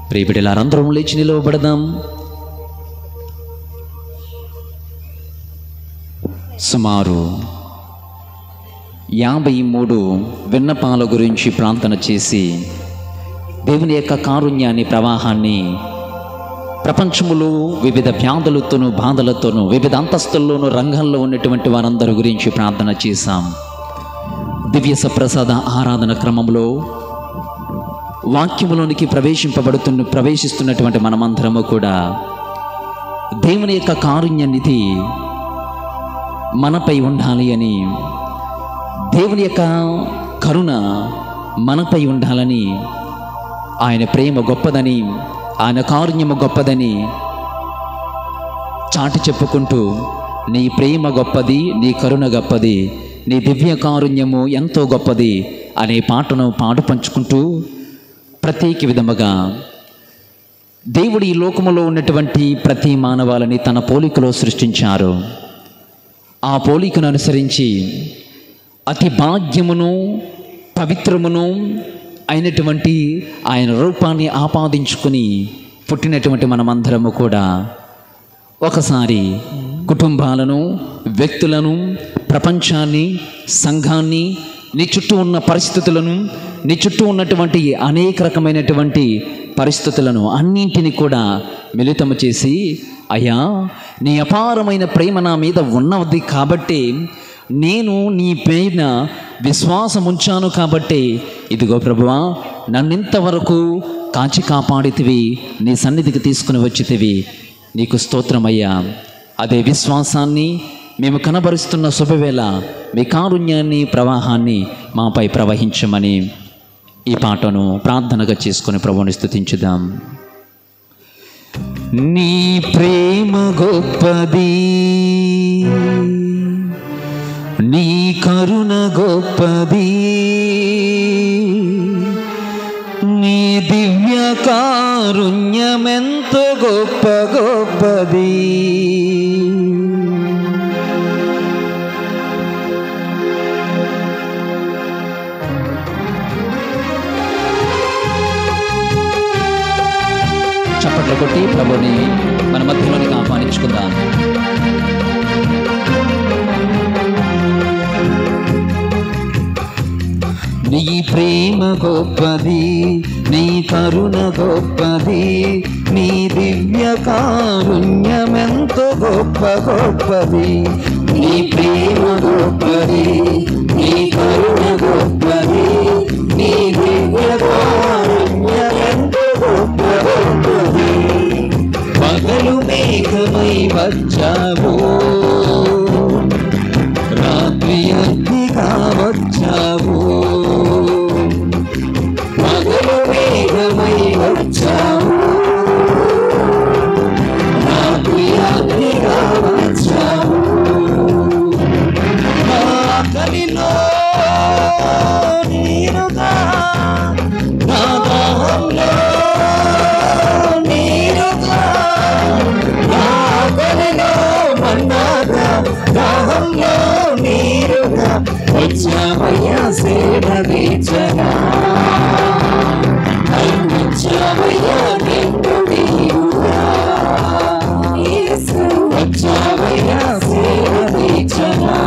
ప్రియబిడ్డలారందరం లేచి నిలవబడదాం. సుమారు 53 విన్నపాల గురించి ప్రార్థన చేసి దేవుని యొక్క కారుణ్యాన్ని, ప్రవాహాన్ని ప్రపంచములో వివిధ వ్యాధులతోనూ బాధలతోనూ వివిధ అంతస్తుల్లోనూ రంగంలో ఉన్నటువంటి వారందరి గురించి ప్రార్థన చేశాం. దివ్య సప్రసాద ఆరాధన క్రమంలో వాక్యములోనికి ప్రవేశిస్తున్నటువంటి మనమందరము కూడా దేవుని యొక్క కారుణ్య నిధి మనపై ఉండాలి అని, దేవుని యొక్క కరుణ మనపై ఉండాలని, ఆయన ప్రేమ గొప్పదని, ఆయన కారుణ్యము గొప్పదని చాటి చెప్పుకుంటూ, నీ ప్రేమ గొప్పది, నీ కరుణ గొప్పది, నీ దివ్య కారుణ్యము ఎంతో గొప్పది అనే పాటను పాడు పంచుకుంటూ ప్రత్యేక విధముగా దేవుడు ఈ లోకములో ఉన్నటువంటి ప్రతి మానవాళిని తన పోలికలో సృష్టించారు. ఆ పోలికను అనుసరించి అతి భాగ్యమును పవిత్రమును అయినటువంటి ఆయన రూపాన్ని ఆపాదించుకుని పుట్టినటువంటి మనమందరము కూడా ఒకసారి కుటుంబాలను, వ్యక్తులను, ప్రపంచాన్ని, సంఘాన్ని, నీ చుట్టూ ఉన్న పరిస్థితులను, నీ చుట్టూ ఉన్నటువంటి అనేక రకమైనటువంటి పరిస్థితులను అన్నింటినీ కూడా మిళితము చేసి, అయ్యా నీ అపారమైన ప్రేమ నా మీద ఉన్నది కాబట్టి, నేను నీ పైన విశ్వాసం ఉంచాను కాబట్టి, ఇదిగో ప్రభువా నన్నింతవరకు కాచి కాపాడితివి, నీ సన్నిధికి తీసుకుని వచ్చితివి, నీకు స్తోత్రమయ్యా. అదే విశ్వాసాన్ని మేము కనబరుస్తున్న శుభవేళ మీ కారుణ్యాన్ని, ప్రవాహాన్ని మాపై ప్రవహించమని ఈ పాటను ప్రార్థనగా చేసుకుని ప్రభువుని స్తుతించుదాం. నీ ప్రేమ గొప్పది, నీ కరుణ గొప్పది, నీ దివ్య కారుణ్యమెంతో గొప్ప గొప్పది. చప్పట్లు కొట్టి ప్రభుని మన మధ్యలోనికి ఆహ్వానించుకుందాం. నీ ప్రేమ గొప్పది, నీ కరుణ గొప్పది, నీ దివ్య కారుణ్యమెంతో గొప్ప గొప్పది. నీ ప్రేమ గొప్పది, నీ కరుణ గొప్పది, నీ దివ్య కారుణ్యమెంతో గొప్ప గొప్పది. పగలు మేఘమై వచ్చావు, రాత్రి అగ్నిగా వచ్చావు. పగలు మేఘమై వచ్చావు, రాత్రి అగ్నిగా వచ్చావు. ఆకలిలో నీరుగా, నా దాహంలో నీరుగా, ఆకలిలో మన్నాగా, దాహంలో నీరుగా వచ్చావయ్యా సేవ తీర్చగా. వచ్చావయ్యా నిన్ను నీవుగా, వచ్చావయ్యా సేవ తీర్చగా.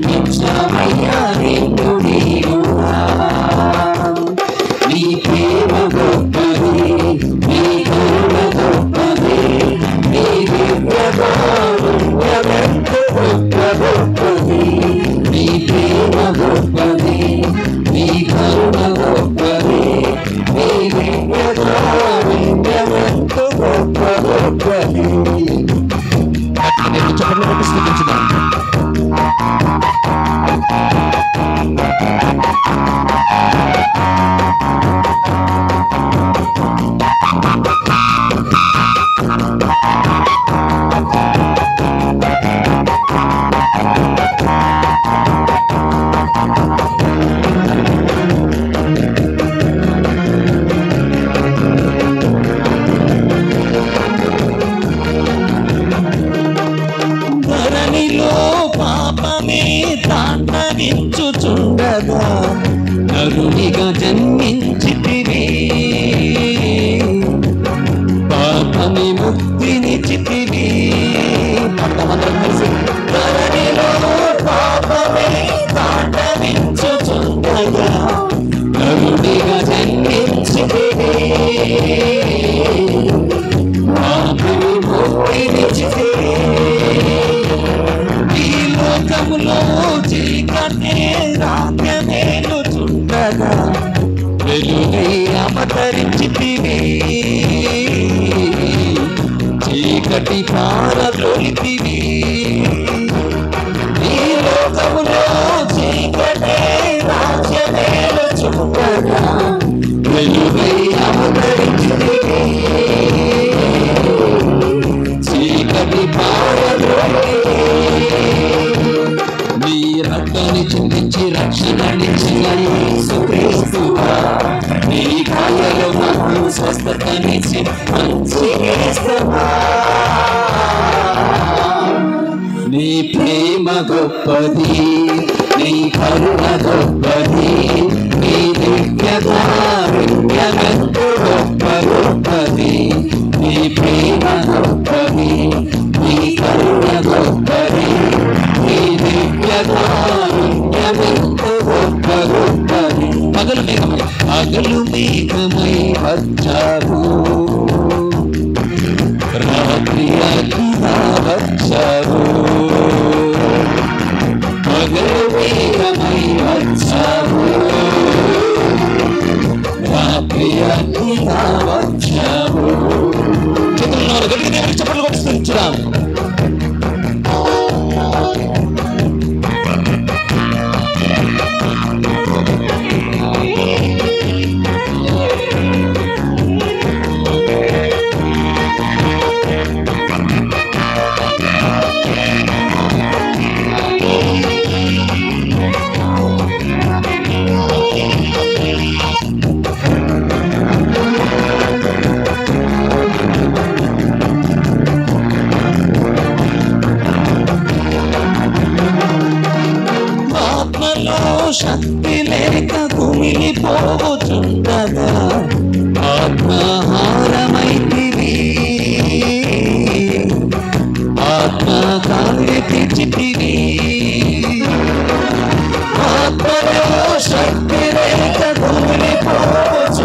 వచ్చావయ్యా నిన్ను నీవుగా. నీ ప్రేమ గొప్పది, నీ కరుణ గొప్పది, నీ దివ్య కారుణ్యమెంతో గొప్ప గొప్పది. నీ ప్రేమ గొప్పది, నీ కరుణ గొప్పది, నీ అవతరించితివి, చీకటి పారదొలితివి. ఈ లోకములో చీకటే రాజ్యమేలుచుండగా వెలుగై అవతరించితివి, చీకటి పారదొలితివి. నీ రక్తాన్ని చిందించి రక్షణనిచ్చిన యేసుక్రీస్తువా, నీ కాళ్ళలో నాకు స్వస్థతనిచ్చి మంచి చేస్తావా. నీ ప్రేమ గొప్పది, నీ కరుణ గొప్పది, నీ దివ్యకారుణ్యమెంతో గొప్ప గొప్పది. నీ ప్రేమ గొప్పది, నీ కరుణ గొప్పది, నీ దివ్యకారుణ్యమెంతో గొప్ప గొప్పది. పగలు మేఘమై వచ్చావు, రాత్రి అగ్నిగా వచ్చావు. పగలు మేఘమై వచ్చావు, రాత్రి అగ్నిగా వచ్చావు. చప్పట్లు కొట్టుకుంటున్నాం. శక్తి లేక కుమిలిపోచుండగా ఆత్మహారమైతివి, ఆత్మకాలి తెచ్చితివి. ఆత్మలో శక్తి లేక కుమిలిపోచుండగా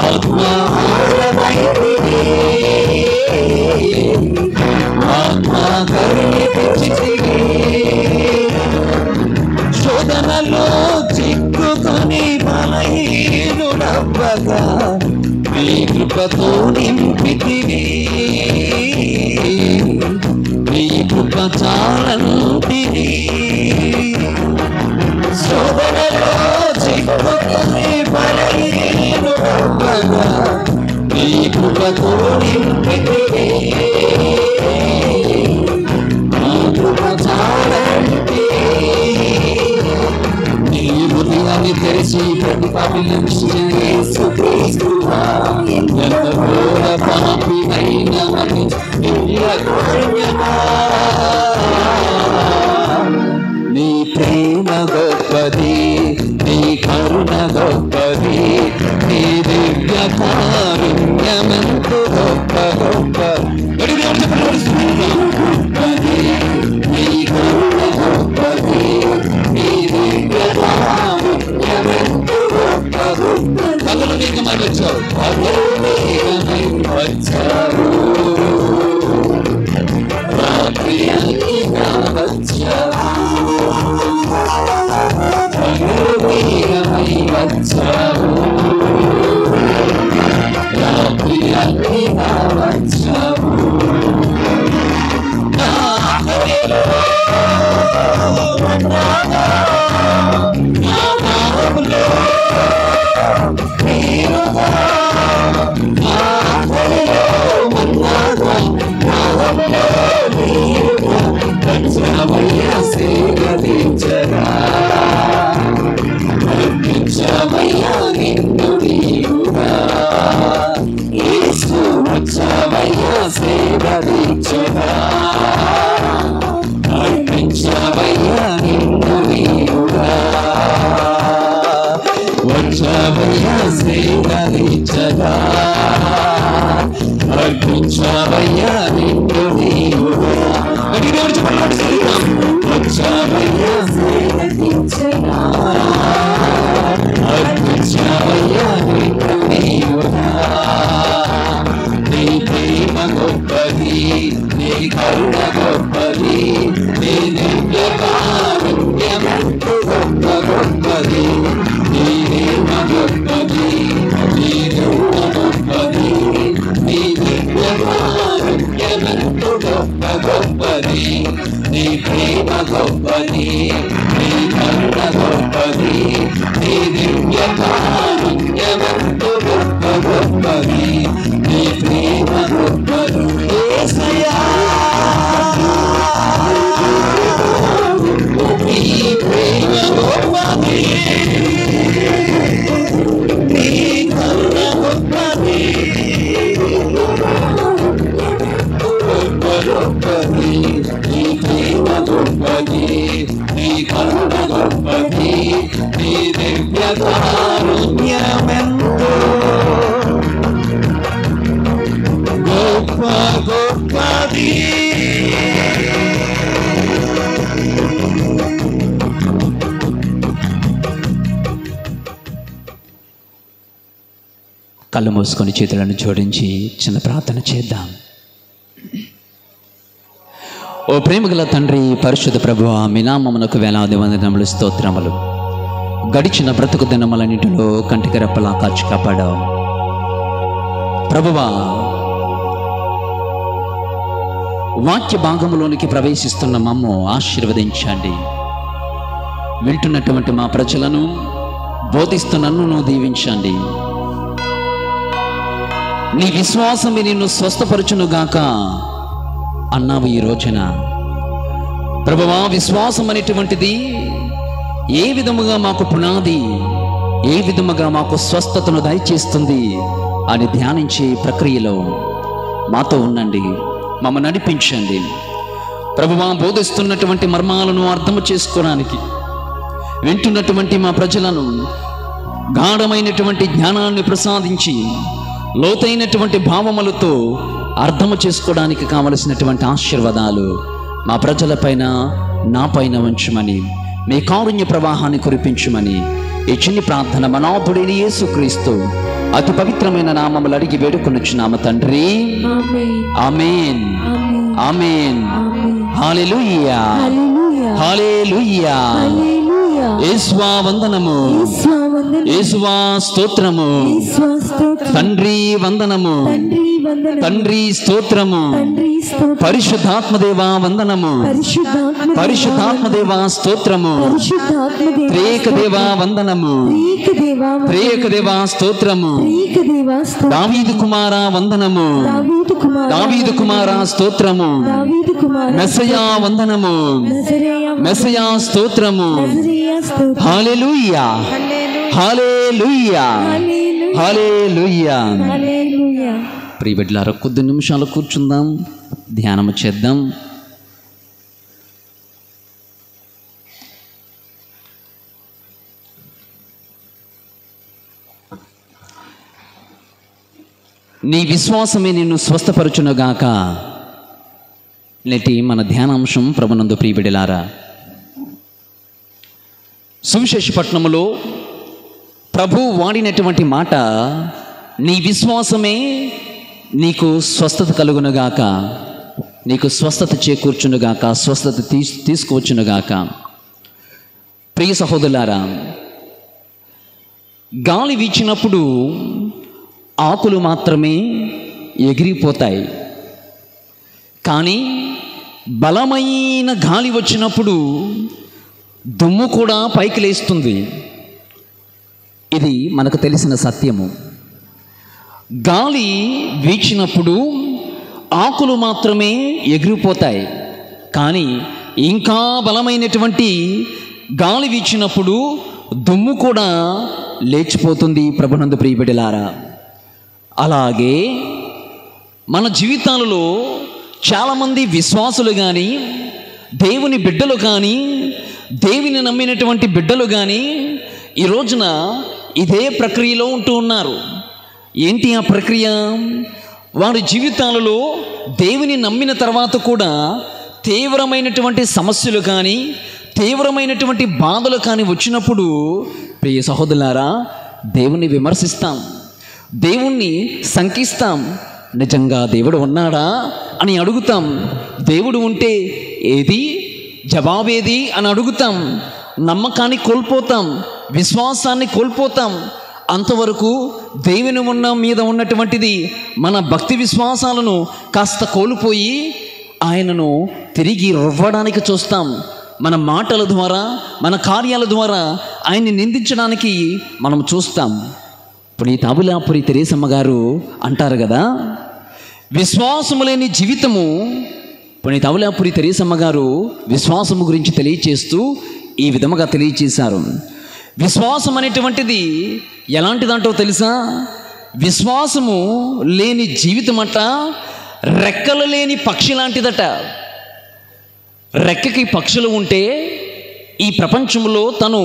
ఆత్మహారమైతివి, ఆత్మకాలి తెచ్చితివి. శోధనలో చిక్కుకొని బలహీనుడవ్వగా నీ కృపతో నింపితివి, నీ కృప చాలంటిది. శోధనలో చిక్కుకొని బలహీనుడవ్వగా నీ కృపతో నింపితివి, నీ కృప చాలంటిది. హృదయాన్ని తెరిచి ప్రతి పాపిని యేసుక్రీస్తువా, ఎంత ఘోర పాపి అయినవని నీ ప్రేమ గొప్పది, నీ కరుణ గొప్పది, నీ దివ్య కారుణ్యమెంతో గొప్ప గొప్ప. నీ కరుణ గొప్పది, నీ దివ్య కారుణ్యమెంతో గొప్ప గొప్ప. పగలు మేఘమై వచ్చావు, పగలు మేఘమై వచ్చావు, రాత్రి అగ్నిగా వచ్చావు. పగలు మేఘమై వచ్చావు, రాత్రి అగ్నిగా వచ్చావు. గొప్పది కళ్ళు మూసుకొని చేతులను జోడించి చిన్న ప్రార్థన చేద్దాం. ఓ ప్రేమగల తండ్రి, పరిశుద్ధ ప్రభువా, మీ నామమునకు వేలాది వందనములు, స్తోత్రములు. గడిచిన బ్రతుకు దినములన్నింటిలో కంటికి రెప్పలా కాచి కాపాడావు ప్రభువా. వాక్య భాగములోనికి ప్రవేశిస్తున్న మమ్ము ఆశీర్వదించండి. వింటున్నటువంటి మా ప్రజలను, బోధిస్తున్నను దీవించండి. నీ విశ్వాసమే నిన్ను స్వస్థపరచునుగాక అన్నావు ఈ రోజున ప్రభువా. విశ్వాసం అనేటువంటిది ఏ విధముగా మాకు పునాది, ఏ విధముగా మాకు స్వస్థతను దయచేస్తుంది అని ధ్యానించే ప్రక్రియలో మాతో ఉండండి, మమ్మల్ని నడిపించండి ప్రభువా. బోధిస్తున్నటువంటి మర్మాలను అర్థము చేసుకోవడానికి వింటున్నటువంటి మా ప్రజలను గాఢమైనటువంటి జ్ఞానాన్ని ప్రసాదించి లోతైనటువంటి భావములతో అర్థము చేసుకోవడానికి కావలసినటువంటి ఆశీర్వాదాలు మా ప్రజలపైన, నా పైన ఉంచమని, మీ కారుణ్య ప్రవాహాన్ని కురిపించమని ఈ చిన్ని ప్రార్థన మనాథుడైన యేసుక్రీస్తు అతి పవిత్రమైన నామములు అడిగి వేడుకొనుచున్నాము తండ్రి. ఆమేన్, ఆమేన్. హల్లెలూయా, హల్లెలూయా. యేసువా వందనము, యేసువా స్తోత్రము. తండ్రి వందనము, తండ్రి స్తోత్రము. పరిశుద్ధాత్మదేవా వందనము, పరిశుద్ధాత్మదేవా స్తోత్రము. త్రియేకదేవా వందనము, త్రియేకదేవా స్తోత్రము. దావీదు కుమారా వందనము, దావీదు కుమారా స్తోత్రము. మెస్సయా వందనము, మెస్సయా స్తోత్రము. హల్లెలూయా, హల్లెలూయా, హల్లెలూయా. ప్రియ బిడ్డలారా, కొద్ది నిమిషాలు కూర్చుందాం, ధ్యానము చేద్దాం. నీ విశ్వాసమే నిన్ను స్వస్థపరచునుగాక నేటి మన ధ్యానాంశం. ప్రభునందు ప్రియ బిడ్డలారా, సువిశేషపట్నములో ప్రభు వాడినటువంటి మాట, నీ విశ్వాసమే నీకు స్వస్థత కలుగునుగాక, నీకు స్వస్థత చేకూర్చునుగాక, స్వస్థత తీసుకువచ్చునుగాక. ప్రియ సహోదరులారా, గాలి వీచినప్పుడు ఆకులు మాత్రమే ఎగిరిపోతాయి, కానీ బలమైన గాలి వచ్చినప్పుడు దుమ్ము కూడా పైకి లేస్తుంది. ఇది మనకు తెలిసిన సత్యము. గాలి వీచినప్పుడు ఆకులు మాత్రమే ఎగిరిపోతాయి, కానీ ఇంకా బలమైనటువంటి గాలి వీచినప్పుడు దుమ్ము కూడా లేచిపోతుంది. ప్రభునందు ప్రియ బిడ్డలారా, అలాగే మన జీవితాలలో చాలామంది విశ్వాసులు కానీ, దేవుని బిడ్డలు కానీ, దేవుని నమ్మినటువంటి బిడ్డలు కానీ ఈ రోజున ఇదే ప్రక్రియలో ఉంటూ ఉన్నారు. ఏంటి ఆ ప్రక్రియ? వారి జీవితాలలో దేవుని నమ్మిన తర్వాత కూడా తీవ్రమైనటువంటి సమస్యలు కానీ, తీవ్రమైనటువంటి బాధలు కానీ వచ్చినప్పుడు, ప్రియ సహోదరులారా, దేవుణ్ణి విమర్శిస్తాం, దేవుణ్ణి శంకిస్తాం. నిజంగా దేవుడు ఉన్నాడా అని అడుగుతాం. దేవుడు ఉంటే ఏది, జవాబేది అని అడుగుతాం. నమ్మకాన్ని కోల్పోతాం, విశ్వాసాన్ని కోల్పోతాం. అంతవరకు దేవుని మీద ఉన్నటువంటిది మన భక్తి విశ్వాసాలను కాస్త కోల్పోయి ఆయనను తిరిగి రువ్వడానికి చూస్తాం. మన మాటల ద్వారా, మన కార్యాల ద్వారా ఆయన్ని నిందించడానికి మనం చూస్తాం. పునీత అబులాపురి తెరేసమ్మ గారు అంటారు కదా, విశ్వాసము లేని జీవితము. పునీత అబులాపురి తెరేసమ్మ గారు విశ్వాసము గురించి తెలియచేస్తూ ఈ విధముగా తెలియచేశారు. విశ్వాసం అనేటువంటిది ఎలాంటిదంటో తెలుసా? విశ్వాసము లేని జీవితం అట రెక్కలు లేని పక్షి లాంటిదట. రెక్కకి పక్షులు ఉంటే ఈ ప్రపంచంలో తను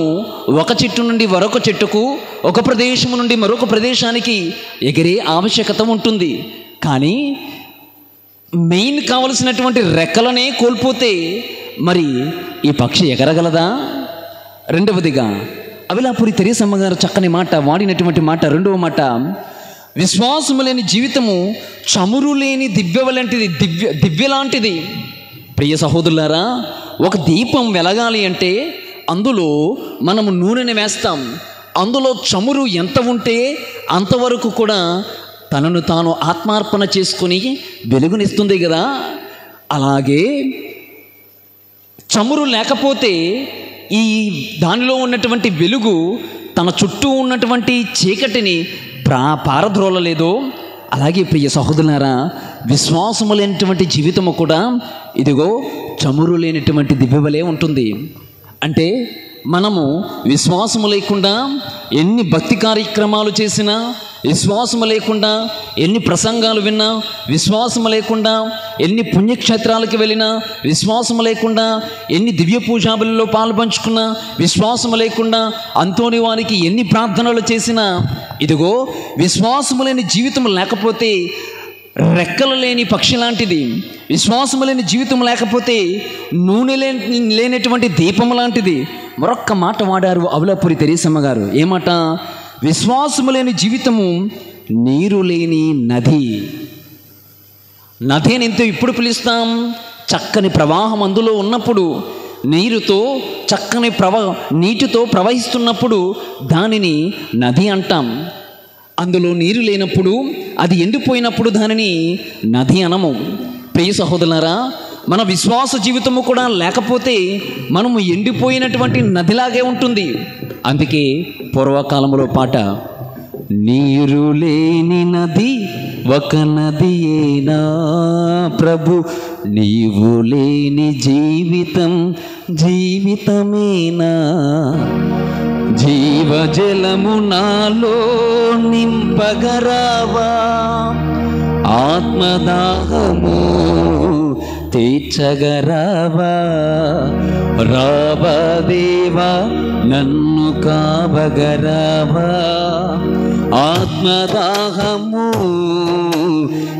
ఒక చెట్టు నుండి మరొక చెట్టుకు, ఒక ప్రదేశం నుండి మరొక ప్రదేశానికి ఎగిరే ఆవశ్యకత ఉంటుంది. కానీ మెయిన్ కావలసినటువంటి రెక్కలనే కోల్పోతే మరి ఈ పక్షి ఎగరగలదా? రెండవదిగా అబులాపురి తెరేసమ్మ గారు చక్కని మాట వాడినటువంటి మాట, రెండవ మాట, విశ్వాసము లేని జీవితము చమురు లేని దివ్య లాంటిది, దివ్య లాంటిది. ప్రియ సహోదరులారా, ఒక దీపం వెలగాలి అంటే అందులో మనము నూనెని వేస్తాం. అందులో చమురు ఎంత ఉంటే అంతవరకు కూడా తనను తాను ఆత్మార్పణ చేసుకుని వెలుగునిస్తుంది కదా. అలాగే చమురు లేకపోతే ఈ దానిలో ఉన్నటువంటి వెలుగు తన చుట్టూ ఉన్నటువంటి చీకటిని పారద్రోలలేదో, అలాగే ప్రియ సహోదరులారా, విశ్వాసము లేనటువంటి జీవితము కూడా ఇదిగో చమురు లేనటువంటి దివ్యవలే ఉంటుంది. అంటే మనము విశ్వాసము లేకుండా ఎన్ని భక్తి కార్యక్రమాలు చేసినా, విశ్వాసము లేకుండా ఎన్ని ప్రసంగాలు విన్నా, విశ్వాసము లేకుండా ఎన్ని పుణ్యక్షేత్రాలకు వెళ్ళినా, విశ్వాసము లేకుండా ఎన్ని దివ్య పూజాబులలో పాల్పంచుకున్నా, విశ్వాసము లేకుండా అంతోని వారికి ఎన్ని ప్రార్థనలు చేసినా, ఇదిగో విశ్వాసము లేని జీవితం లేకపోతే రెక్కలు లేని పక్షి లాంటిది. విశ్వాసము లేని జీవితం లేకపోతే నూనె లేనటువంటి దీపం లాంటిది. మరొక్క మాట వాడారు అవులాపురి తెరీసమ్మ గారు. ఏమాట? విశ్వాసము లేని జీవితము నీరు లేని నది. నది అని ఎంతో ఇప్పుడు పిలుస్తాం. చక్కని ప్రవాహం అందులో ఉన్నప్పుడు, నీరుతో చక్కని నీటితో ప్రవహిస్తున్నప్పుడు దానిని నది అంటాం. అందులో నీరు లేనప్పుడు, అది ఎండిపోయినప్పుడు దానిని నది అనము. ప్రియ సహోదరులారా, మన విశ్వాస జీవితము కూడా లేకపోతే మనము ఎండిపోయినటువంటి నదిలాగే ఉంటుంది. అందుకే పూర్వకాలంలో పాట, నీరు లేని నది ఒక నదియేనా ప్రభు, నీవు లేని జీవితం జీవితమేనా, జీవజలము నాలో నింపగరావా, ఆత్మదాహము తీర్చగరావా, రావా దేవా నన్ను కావగరావా, ఆత్మదాహము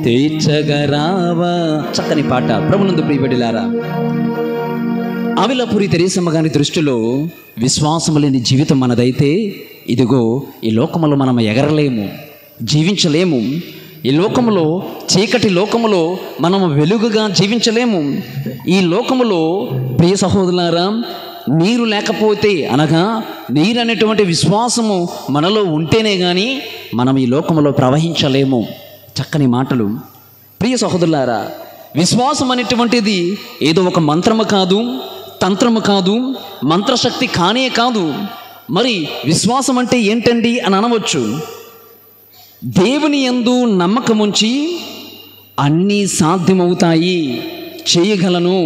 తీర్చగరావా. చక్కని పాట. ప్రభునందు ప్రియబిడ్డలారా, అవులాపురి తెరీసమ్మ గారి దృష్టిలో విశ్వాసము లేని జీవితం మనదైతే ఇదిగో ఈ లోకములో మనం ఎగరలేము, జీవించలేము. ఈ లోకములో, చీకటి లోకములో మనము వెలుగుగా జీవించలేము. ఈ లోకములో ప్రియ సహోదరులారా, నీరు లేకపోతే, అనగా నీరు అనేటువంటి విశ్వాసము మనలో ఉంటేనే కానీ మనం ఈ లోకములో ప్రవహించలేము. చక్కని మాటలు. ప్రియ సహోదరులారా, విశ్వాసం అనేటువంటిది ఏదో ఒక మంత్రము కాదు, తంత్రము కాదు, మంత్రశక్తి కానే కాదు. మరి విశ్వాసం అంటే ఏంటండి అని అనవచ్చు. దేవుని యందు నమ్మకముంచి అన్నీ సాధ్యమవుతాయి, చేయగలను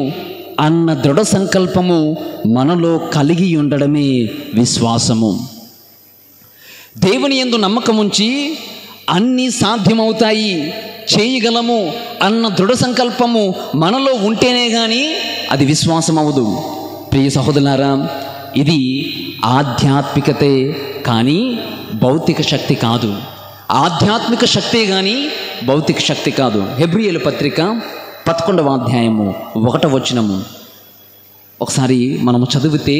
అన్న దృఢ సంకల్పము మనలో కలిగి ఉండడమే విశ్వాసము. దేవుని యందు నమ్మకముంచి అన్నీ సాధ్యమవుతాయి, చేయగలము అన్న దృఢ సంకల్పము మనలో ఉంటేనే కానీ అది విశ్వాసం అవ్వదు. ప్రియ సహోదరులారా, ఇది ఆధ్యాత్మికతే కానీ భౌతిక శక్తి కాదు. ఆధ్యాత్మిక శక్తే కానీ భౌతిక శక్తి కాదు. హెబ్రీయుల పత్రిక 11వ అధ్యాయము 1వ వచనము ఒకసారి మనము చదివితే,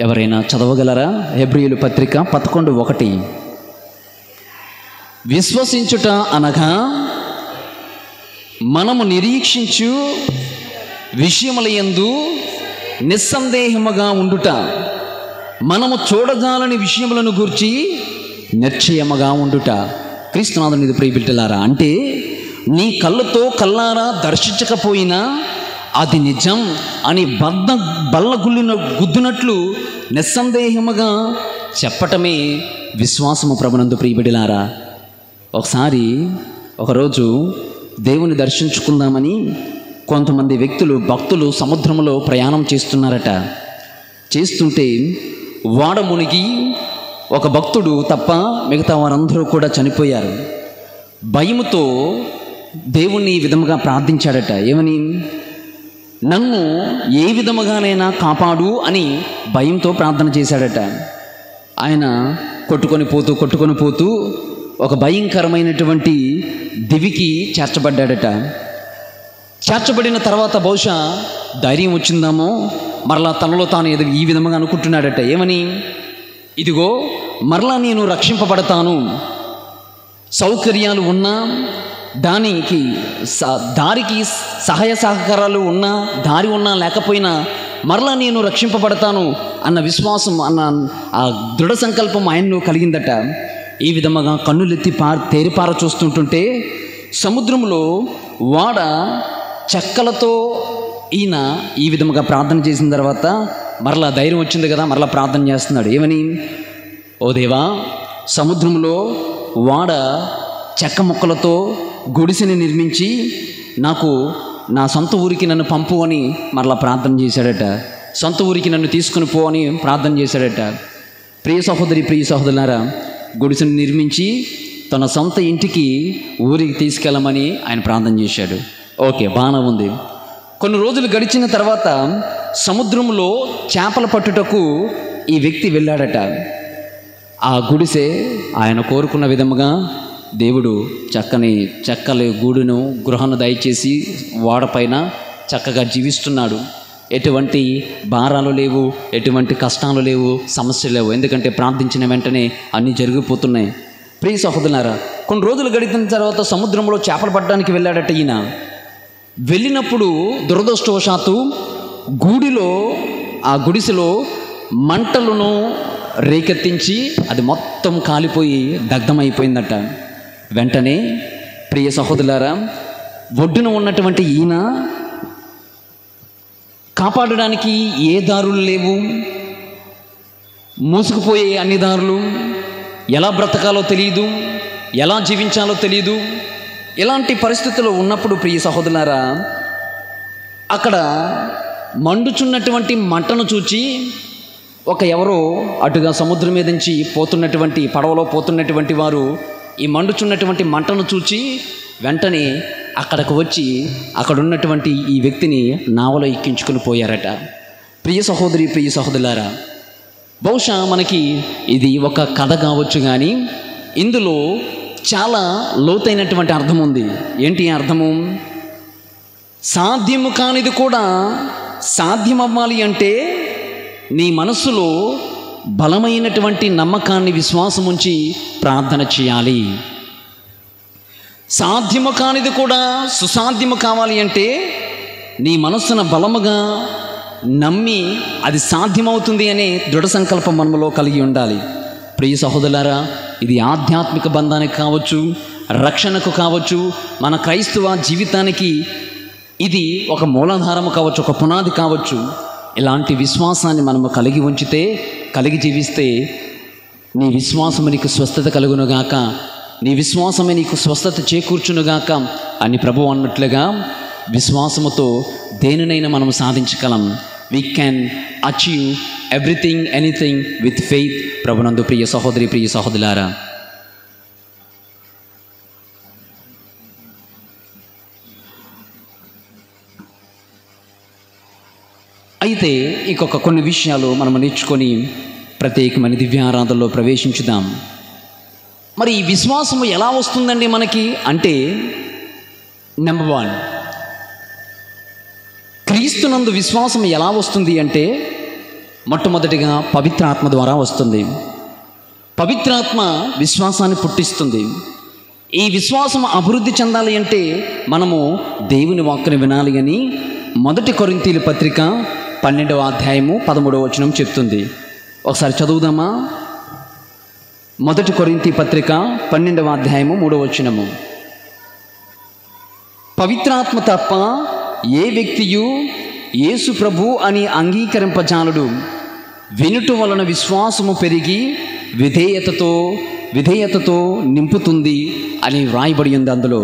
ఎవరైనా చదవగలరా? హెబ్రీయుల పత్రిక 11:1. విశ్వసించుట అనగా మనము నిరీక్షించు విషయములయందు నిస్సందేహముగా ఉండుట, మనము చూడజాలని విషయములను గూర్చి నిశ్చయముగా ఉండుట. క్రీస్తునాథుని ఇది ప్రియబిడ్డలారా, అంటే నీ కళ్ళతో కళ్ళారా దర్శించకపోయినా అది నిజం అని బల్లగుల్లిన గుద్దునట్లు నిస్సందేహముగా చెప్పటమే విశ్వాసము. ప్రభునందు ప్రియబిడ్డలారా, ఒకరోజు దేవుని దర్శించుకుందామని కొంతమంది భక్తులు సముద్రంలో ప్రయాణం చేస్తున్నారట. చేస్తుంటే వాడ మునిగి ఒక భక్తుడు తప్ప మిగతా వారందరూ కూడా చనిపోయారు. భయముతో దేవుణ్ణి ఈ విధముగా ప్రార్థించాడట. ఏమని? నన్ను ఏ విధముగానైనా కాపాడు అని భయంతో ప్రార్థన చేశాడట. ఆయన కొట్టుకొని పోతూ ఒక భయంకరమైనటువంటి దివికి చేర్చబడ్డాడట. చేర్చబడిన తర్వాత బహుశా ధైర్యం వచ్చిందామో, మరలా తనలో తాను ఏదో ఈ విధంగా అనుకుంటున్నాడట. ఏమని? ఇదిగో మరలా నేను రక్షింపబడతాను, సౌకర్యాలు ఉన్నా, దానికి దారికి సహాయ సహకారాలు ఉన్నా, దారి ఉన్నా లేకపోయినా మరలా నేను రక్షింపబడతాను అన్న విశ్వాసం, అన్న ఆ దృఢ సంకల్పం ఆయనలో కలిగిందట. ఈ విధముగా కన్నులెత్తి తేరిపార చూస్తుంటుంటే సముద్రంలో వాడ చెక్కలతో ఈయన ఈ విధముగా ప్రార్థన చేసిన తర్వాత మరలా ధైర్యం వచ్చింది కదా, మరలా ప్రార్థన చేస్తున్నాడు. ఏమని? ఓ దేవా, సముద్రంలో వాడ చెక్క ముక్కలతో గుడిసెని నిర్మించి నాకు నా సొంత ఊరికి నన్ను పంపు అని మరలా ప్రార్థన చేశాడట. సొంత ఊరికి నన్ను తీసుకుని పో అని ప్రార్థన చేశాడట. ప్రియ సహోదరి, ప్రియ సహోదరులారా, గుడిసెను నిర్మించి తన సొంత ఇంటికి, ఊరికి తీసుకెళ్ళమని ఆయన ప్రార్థన చేశాడు. ఓకే, బాగానే ఉంది. కొన్ని రోజులు గడిచిన తర్వాత సముద్రంలో చేపల పట్టుటకు ఈ వ్యక్తి వెళ్ళాడట. ఆ గుడిసె ఆయన కోరుకున్న విధముగా దేవుడు చక్కని గూడును, గృహను దయచేసి వాడపైన చక్కగా జీవిస్తున్నాడు. ఎటువంటి భారాలు లేవు, ఎటువంటి కష్టాలు లేవు, సమస్యలు లేవు. ఎందుకంటే ప్రార్థించిన వెంటనే అన్నీ జరిగిపోతున్నాయి. ప్రియ సహోదరులారా, కొన్ని రోజులు గడిచిన తర్వాత సముద్రంలో చేపలు పట్టడానికి వెళ్ళాడట ఈయన. వెళ్ళినప్పుడు దురదృష్టవశాత్తు ఆ గుడిసెలో మంటలను రేకెత్తించి అది మొత్తం కాలిపోయి దగ్ధమైపోయిందట. వెంటనే ప్రియ సహోదరులారా, ఒడ్డున ఉన్నటువంటి ఈయన కాపాడడానికి ఏ దారులు లేవు, మూసుకుపోయే అన్ని దారులు, ఎలా బ్రతకాలో తెలియదు, ఎలా జీవించాలో తెలియదు. ఇలాంటి పరిస్థితుల్లో ఉన్నప్పుడు ప్రియ సహోదరులారా, అక్కడ మండుచున్నటువంటి మంటను చూచి ఎవరో అటుగా సముద్రం మీద నుంచి పోతున్నటువంటి పడవలో పోతున్నటువంటి వారు ఈ మండుచున్నటువంటి మంటను చూచి వెంటనే అక్కడికి వచ్చి అక్కడ ఉన్నటువంటి ఈ వ్యక్తిని నావలో ఎక్కించుకుని పోయారట. ప్రియ సహోదరి, ప్రియ సహోదరులారా, బహుశా మనకి ఇది ఒక కథ కావచ్చు, కానీ ఇందులో చాలా లోతైనటువంటి అర్థం ఉంది. ఏంటి అర్థము? సాధ్యము కానిది కూడా సాధ్యమవ్వాలి అంటే నీ మనస్సులో బలమైనటువంటి నమ్మకాన్ని, విశ్వాసం ఉంచి ప్రార్థన చేయాలి. సాధ్యము కానిది కూడా సుసాధ్యము కావాలి అంటే నీ మనస్సున బలముగా నమ్మి అది సాధ్యమవుతుంది అనే దృఢ సంకల్పం మనలో కలిగి ఉండాలి. ప్రియ సహోదరులారా, ఇది ఆధ్యాత్మిక బంధానికి కావచ్చు, రక్షణకు కావచ్చు, మన క్రైస్తవ జీవితానికి ఇది ఒక మూలాధారము కావచ్చు, ఒక పునాది కావచ్చు. ఇలాంటి విశ్వాసాన్ని మనము కలిగి జీవిస్తే నీ విశ్వాసము నీకు స్వస్థత కలుగునుగాక, నీ విశ్వాసమే నీకు స్వస్థత చేకూర్చునుగాక అని ప్రభువు అన్నట్లుగా విశ్వాసముతో దేనినైనా మనం సాధించగలం. We can achieve everything, anything with faith. ప్రభునందు ప్రియ సహోదరి, ప్రియ సహోదరులారా, అయితే ఇంకొక కొన్ని విషయాలు మనం నేర్చుకొని ప్రత్యేకమైన దివ్యారాధనలో ప్రవేశించుదాం. మరి ఈ విశ్వాసము ఎలా వస్తుందండి మనకి అంటే, నెంబర్ 1, క్రీస్తునందు విశ్వాసం ఎలా వస్తుంది అంటే మొట్టమొదటిగా పవిత్రాత్మ ద్వారా వస్తుంది. పవిత్రాత్మ విశ్వాసాన్ని పుట్టిస్తుంది. ఈ విశ్వాసం అభివృద్ధి చెందాలి అంటే మనము దేవుని వాక్కుని వినాలి అని 1 కొరింథీయుల పత్రిక 12వ అధ్యాయము 13వ వచనం చెప్తుంది. ఒకసారి చదువుదామా? 1 కొరింథీ పత్రిక 12వ అధ్యాయము 3వ వచనము. పవిత్రాత్మ తప్ప ఏ వ్యక్తియు యేసు ప్రభు అని అంగీకరింపజాలడు. వినుట వలన విశ్వాసము పెరిగి విధేయతతో నింపుతుంది అని వ్రాయబడి ఉంది అందులో.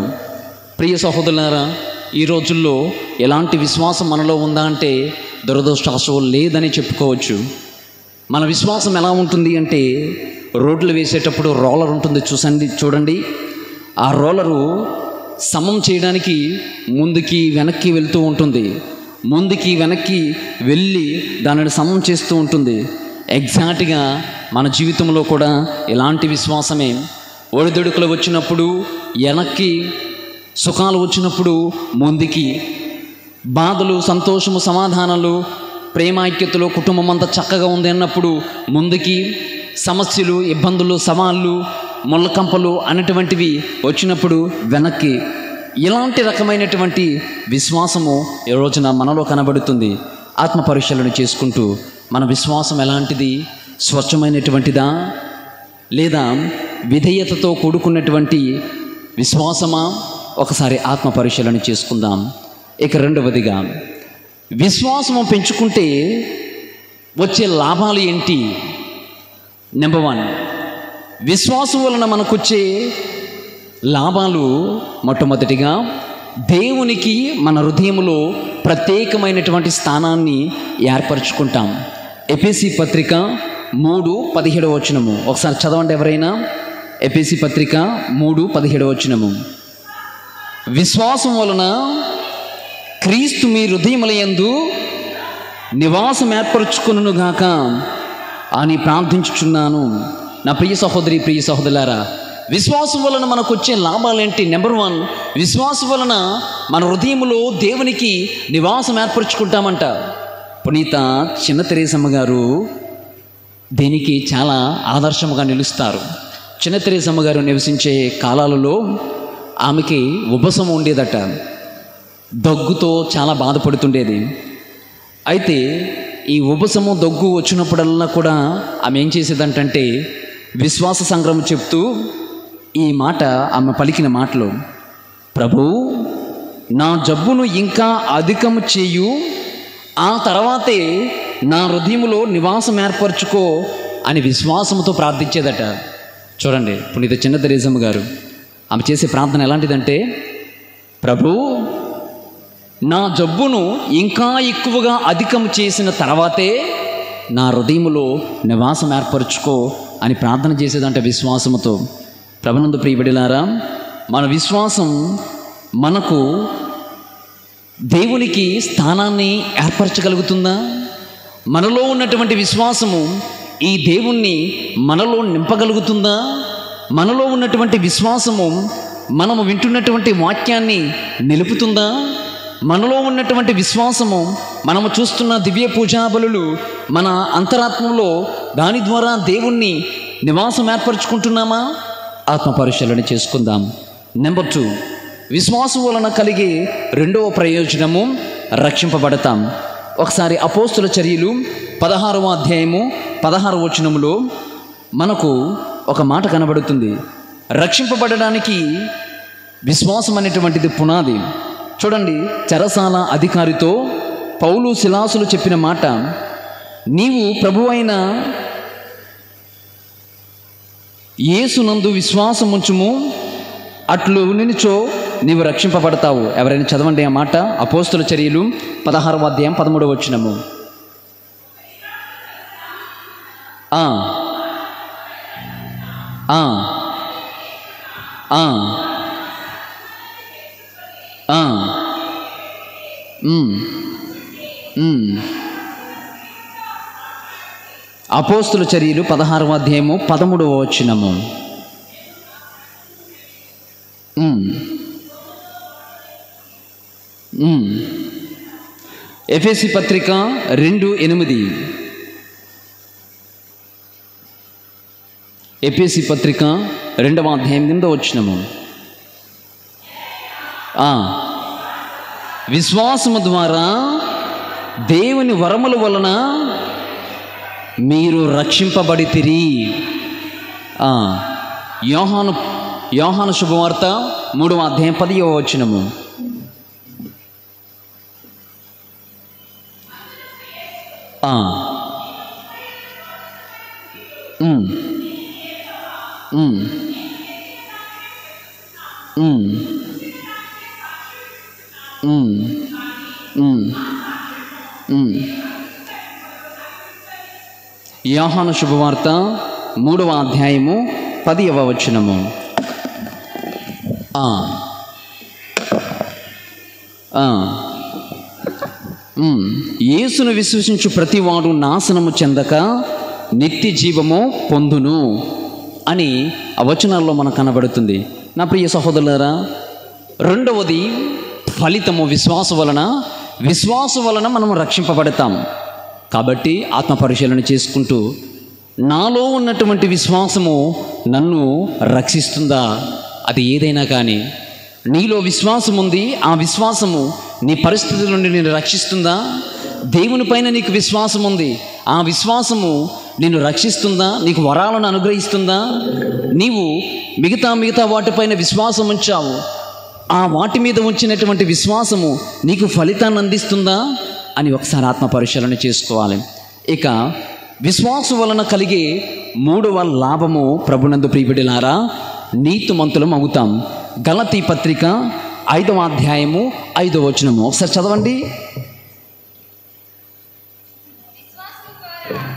ప్రియ సహోదరులారా, ఈ రోజుల్లో ఎలాంటి విశ్వాసం మనలో ఉందా అంటే దురదృష్టవశాత్తు లేదని చెప్పుకోవచ్చు. మన విశ్వాసం ఎలా ఉంటుంది అంటే, రోడ్లు వేసేటప్పుడు రోలర్ ఉంటుంది చూడండి. ఆ రోలరు సమం చేయడానికి ముందుకి వెనక్కి వెళ్తూ ఉంటుంది. ముందుకి వెనక్కి వెళ్ళి దానిని సమం చేస్తూ ఉంటుంది. ఎగ్జాక్ట్గా మన జీవితంలో కూడా ఇలాంటి విశ్వాసమే. ఒడిదుడుకులు వచ్చినప్పుడు వెనక్కి, సుఖాలు వచ్చినప్పుడు ముందుకి, బాధలు, సంతోషము, సమాధానాలు, ప్రేమాైక్యతలు, కుటుంబం అంతా చక్కగా ఉంది అన్నప్పుడు ముందుకి, సమస్యలు, ఇబ్బందులు, సవాళ్ళు, ముళ్ళకంపలు అనేటువంటివి వచ్చినప్పుడు వెనక్కి, ఇలాంటి రకమైనటువంటి విశ్వాసము ఈ రోజున మనలో కనబడుతుంది. ఆత్మ పరిశీలన చేసుకుంటూ మన విశ్వాసం ఎలాంటిది? స్వచ్ఛమైనటువంటిదా లేదా విధేయతతో కూడుకున్నటువంటి విశ్వాసమా? ఒకసారి ఆత్మ పరిశీలన చేసుకుందాం. ఇక రెండవదిగా, విశ్వాసము పెంచుకుంటే వచ్చే లాభాలు ఏంటి? నెంబర్ 1, విశ్వాసం వలన మనకొచ్చే లాభాలు మొట్టమొదటిగా దేవునికి మన హృదయంలో ప్రత్యేకమైనటువంటి స్థానాన్ని ఏర్పరచుకుంటాం. ఎఫెసీ పత్రిక 3:17 ఒకసారి చదవండి ఎవరైనా. ఎఫెసీ పత్రిక 3:17 విశ్వాసం వలన క్రీస్తు మీ హృదయములయందు నివాసం ఏర్పరచుకొనుగాక అని ప్రార్థించుచున్నాను. నా ప్రియ సహోదరి, ప్రియ సహోదరులారా, విశ్వాసం వలన మనకు వచ్చే లాభాలేంటి? నెంబర్ 1, విశ్వాసం వలన మన హృదయంలో దేవునికి నివాసం ఏర్పరచుకుంటామంట. పునీత చిన్న తెరేసమ్మ గారు దీనికి చాలా ఆదర్శముగా నిలుస్తారు. చిన్న తెరేసమ్మ గారు నివసించే కాలాలలో ఆమెకి ఉబ్బసం ఉండేదట, దగ్గుతో చాలా బాధపడుతుండేది. అయితే ఈ ఉబ్బసము దగ్గు వచ్చినప్పుడల్లా కూడా ఆమె ఏం చేసేదంటే విశ్వాస సంగ్రహం చెప్తూ ఈ మాట ఆమె పలికిన మాటలు, ప్రభు నా జబ్బును ఇంకా అధికము చేయు, ఆ తర్వాతే నా హృదయములో నివాసం ఏర్పరచుకో అని విశ్వాసంతో ప్రార్థించేదట. చూడండి పునీత చిన్న తెరేసమ్మ గారు ఆమె చేసే ప్రార్థన ఎలాంటిదంటే, ప్రభు నా జబ్బును ఇంకా ఎక్కువగా అధికం చేసిన తర్వాతే నా హృదయములో నివాసం ఏర్పరచుకో అని ప్రార్థన చేసేదంటే విశ్వాసముతో. ప్రభునందు ప్రియబడిలారా, మన విశ్వాసం మనకు దేవునికి స్థానాన్ని ఏర్పరచగలుగుతుందా? మనలో ఉన్నటువంటి విశ్వాసము ఈ దేవుణ్ణి మనలో నింపగలుగుతుందా? మనలో ఉన్నటువంటి విశ్వాసము మనము వింటున్నటువంటి వాక్యాన్ని నిలుపుతుందా? మనలో ఉన్నటువంటి విశ్వాసము మనము చూస్తున్న దివ్య పూజా బలులు మన అంతరాత్మలో దాని ద్వారా దేవుణ్ణి నివాసం ఏర్పరచుకుంటున్నామా? ఆత్మ పరిశీలన చేసుకుందాం. నెంబర్ 2, విశ్వాసం వలన కలిగే రెండవ ప్రయోజనము రక్షింపబడతాం. ఒకసారి అపోస్తుల చర్యలు 16వ అధ్యాయము 16 మనకు ఒక మాట కనబడుతుంది. రక్షింపబడడానికి విశ్వాసం అనేటువంటిది పునాది. చూడండి, చెరసాల అధికారితో పౌలు శిలాసులు చెప్పిన మాట, నీవు ప్రభువైన యేసునందు విశ్వాసం ఉంచుము, అట్లు నినిచో నీవు రక్షింపబడతావు. ఎవరైనా చదవండి ఆ మాట. అపోస్తుల చర్యలు 16వ అధ్యాయం 13 ఆ ఆ ఆ ఆ అపోస్తుల చర్యలు 16వ అధ్యాయము 13 ఎఫెసీ పత్రిక 2:8 ఎఫెసీ పత్రిక 2వ అధ్యాయం 8 విశ్వాసము ద్వారా దేవుని వరముల వలన మీరు రక్షింపబడితిరి. యోహాను శుభవార్త 3వ అధ్యాయం 10వ యోహాను శుభవార్త 3వ అధ్యాయము 10వ యేసును విశ్వసించు ప్రతివాడు నాశనము చెందక నిత్య జీవము పొందును అని ఆ వచనాల్లో మనకు కనబడుతుంది. నా ప్రియ సహోదరులారా, రెండవది ఫలితము విశ్వాసం వలన మనము రక్షింపబడతాం. కాబట్టి ఆత్మ పరిశీలన చేసుకుంటూ నాలో ఉన్నటువంటి విశ్వాసము నన్ను రక్షిస్తుందా? అది ఏదైనా కానీ నీలో విశ్వాసం ఉంది, ఆ విశ్వాసము నీ పరిస్థితుల నుండి నేను రక్షిస్తుందా? దేవుని పైన నీకు విశ్వాసం ఉంది, ఆ విశ్వాసము నిన్ను రక్షిస్తుందా? నీకు వరాలను అనుగ్రహిస్తుందా? నీవు మిగతా వాటిపైన విశ్వాసం ఉంచావు, ఆ వాటి మీద ఉంచినటువంటి విశ్వాసము నీకు ఫలితాన్ని అందిస్తుందా అని ఒకసారి ఆత్మ పరిశీలన చేసుకోవాలి. ఇక విశ్వాసం వలన కలిగే మూడవ లాభము ప్రభునందు ప్రియబిడ్డలారా, నీతిమంతులం అవుతాం. గలతీ పత్రిక 5వ అధ్యాయము 5వ వచనము ఒకసారి చదవండి.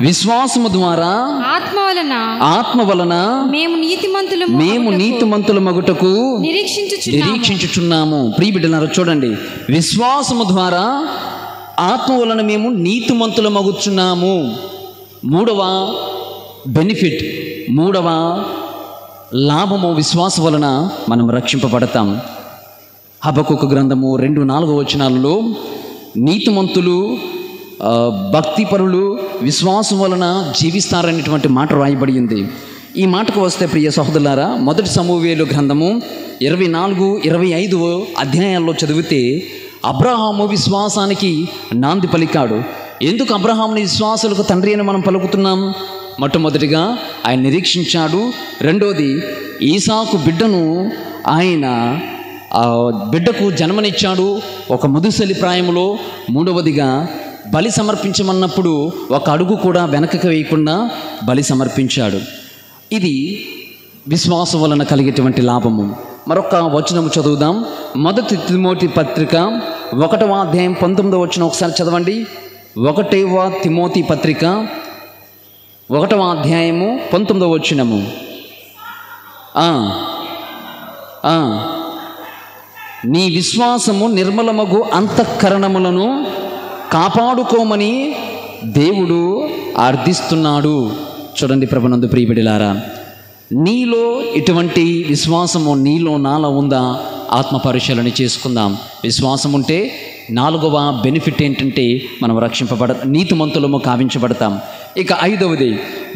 విశ్వాసము ద్వారా ఆత్మ వలన మేము నీతిమంతుల మగుటకు నిరీక్షించుచున్నాము. ప్రియబిడ్డలారా చూడండి, విశ్వాసము ద్వారా ఆత్మ వలన మేము నీతిమంతుల మగుచున్నాము. మూడవ బెనిఫిట్, మూడవ లాభము, విశ్వాసం వలన మనం రక్షింపబడతాం. హబక్కుకు గ్రంథము 2:4 వచనాలలో నీతిమంతులు, భక్తిపరులు విశ్వాసం వలన జీవిస్తారనేటువంటి మాట రాయబడి ఉంది. ఈ మాటకు వస్తే ప్రియ సహోదరులారా, మొదటి సమూయేలు గ్రంథము 24-25 అధ్యాయాల్లో చదివితే అబ్రహాము విశ్వాసానికి నాంది పలికాడు. ఎందుకు అబ్రహాముని విశ్వాసులకు తండ్రి అని మనం పలుకుతున్నాం? మొట్టమొదటిగా ఆయన నిరీక్షించాడు. రెండోది, ఈసాకు బిడ్డను ఆయన బిడ్డకు జన్మనిచ్చాడు ఒక ముదుసలి ప్రాయంలో. మూడవదిగా బలి సమర్పించమన్నప్పుడు ఒక అడుగు కూడా వెనకకు వేయకుండా బలి సమర్పించాడు. ఇది విశ్వాసం వలన కలిగేటువంటి లాభము. మరొక వచనము చదువుదాం. మొదటి తిమోతి పత్రిక 1వ అధ్యాయం 19వ వచనం ఒకసారి చదవండి. 1వ తిమోతి పత్రిక 1వ అధ్యాయము 19వ వచనము. నీ విశ్వాసము నిర్మలమగు అంతఃకరణములను కాపాడుకోమని దేవుడు అర్థిస్తున్నాడు. చూడండి ప్రభునందు ప్రియబిడ్డలారా, నీలో ఇటువంటి విశ్వాసము నీలో నాలో ఉందా? ఆత్మ పరిశీలన చేసుకుందాం. విశ్వాసం ఉంటే 4వ బెనిఫిట్ ఏంటంటే మనం నీతిమంతులము కావించబడతాం. ఇక 5వది,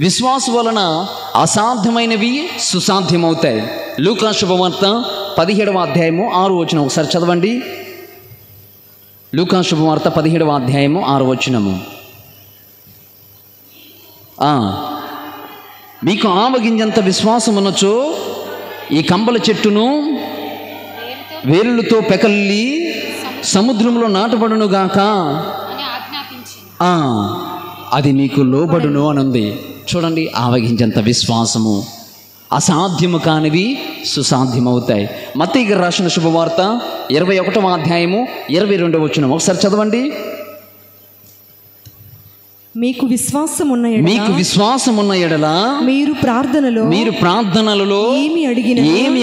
విశ్వాసం వలన అసాధ్యమైనవి సుసాధ్యమవుతాయి. లూకా శుభవార్త 17వ అధ్యాయము 6వ వచనం ఒకసారి చదవండి. లూకా శుభవార్త 17వ అధ్యాయము 6వ వచనము. మీకు ఆవగింజంత విశ్వాసం ఉన్నచో ఈ కంబల చెట్టును వేరులతో పెకల్లి సముద్రంలో నాటబడునుగాక, అది మీకు లోబడును అనుంది. చూడండి, ఆవగింజంత విశ్వాసము. అసాధ్యము కానివి సుసాధ్యమవుతాయి. మత్తయి గారు రాసిన శుభవార్త 21వ అధ్యాయము 22వ వచనం ఒకసారి చదవండి. మీకు విశ్వాసం ఉన్న ఎడల మీరు ప్రార్థనలలో ఏమి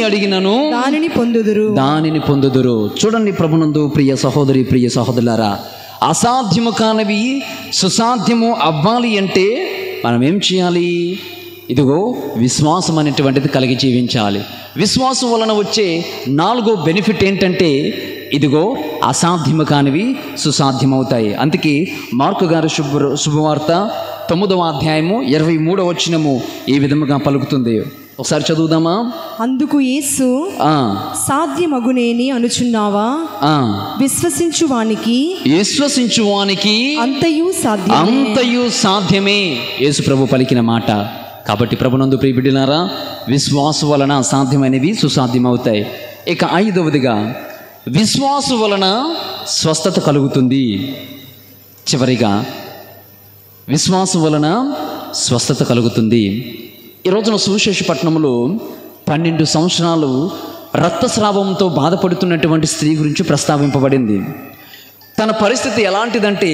అడిగినను దానిని పొందుదురు. చూడండి ప్రభునందు ప్రియ సహోదరి, ప్రియ సహోదరులారా, అసాధ్యము కానివి సుసాధ్యము అవ్వాలి అంటే మనం ఏం చేయాలి? ఇదిగో విశ్వాసం అనేటువంటిది కలిగి జీవించాలి. విశ్వాసం వలన వచ్చే 4వ బెనిఫిట్ ఏంటంటే ఇదిగో అసాధ్యము కానివి సుసాధ్యమవుతాయి. అందుకే మార్కు గారి శుభవార్త 9వ అధ్యాయము 23వ వచనము ఈ విధముగా పలుకుతుంది. ఒకసారి చదువుదామా? అందుకు యేసు, సాధ్యమగునేని అనుచున్నావా? విశ్వసించువానికి అంతయు సాధ్యమే. యేసు ప్రభు పలికిన మాట. కాబట్టి ప్రభునందు ప్రియబిడ్డలారా, విశ్వాసం వలన అసాధ్యమైనవి సుసాధ్యమవుతాయి. ఇక 5వదిగా, విశ్వాసం వలన స్వస్థత కలుగుతుంది. చివరిగా, విశ్వాసం వలన స్వస్థత కలుగుతుంది. ఈ రోజున సువిశేషపట్నంలో 12 సంవత్సరాలు రక్తస్రావంతో బాధపడుతున్నటువంటి స్త్రీ గురించి ప్రస్తావింపబడింది. తన పరిస్థితి ఎలాంటిదంటే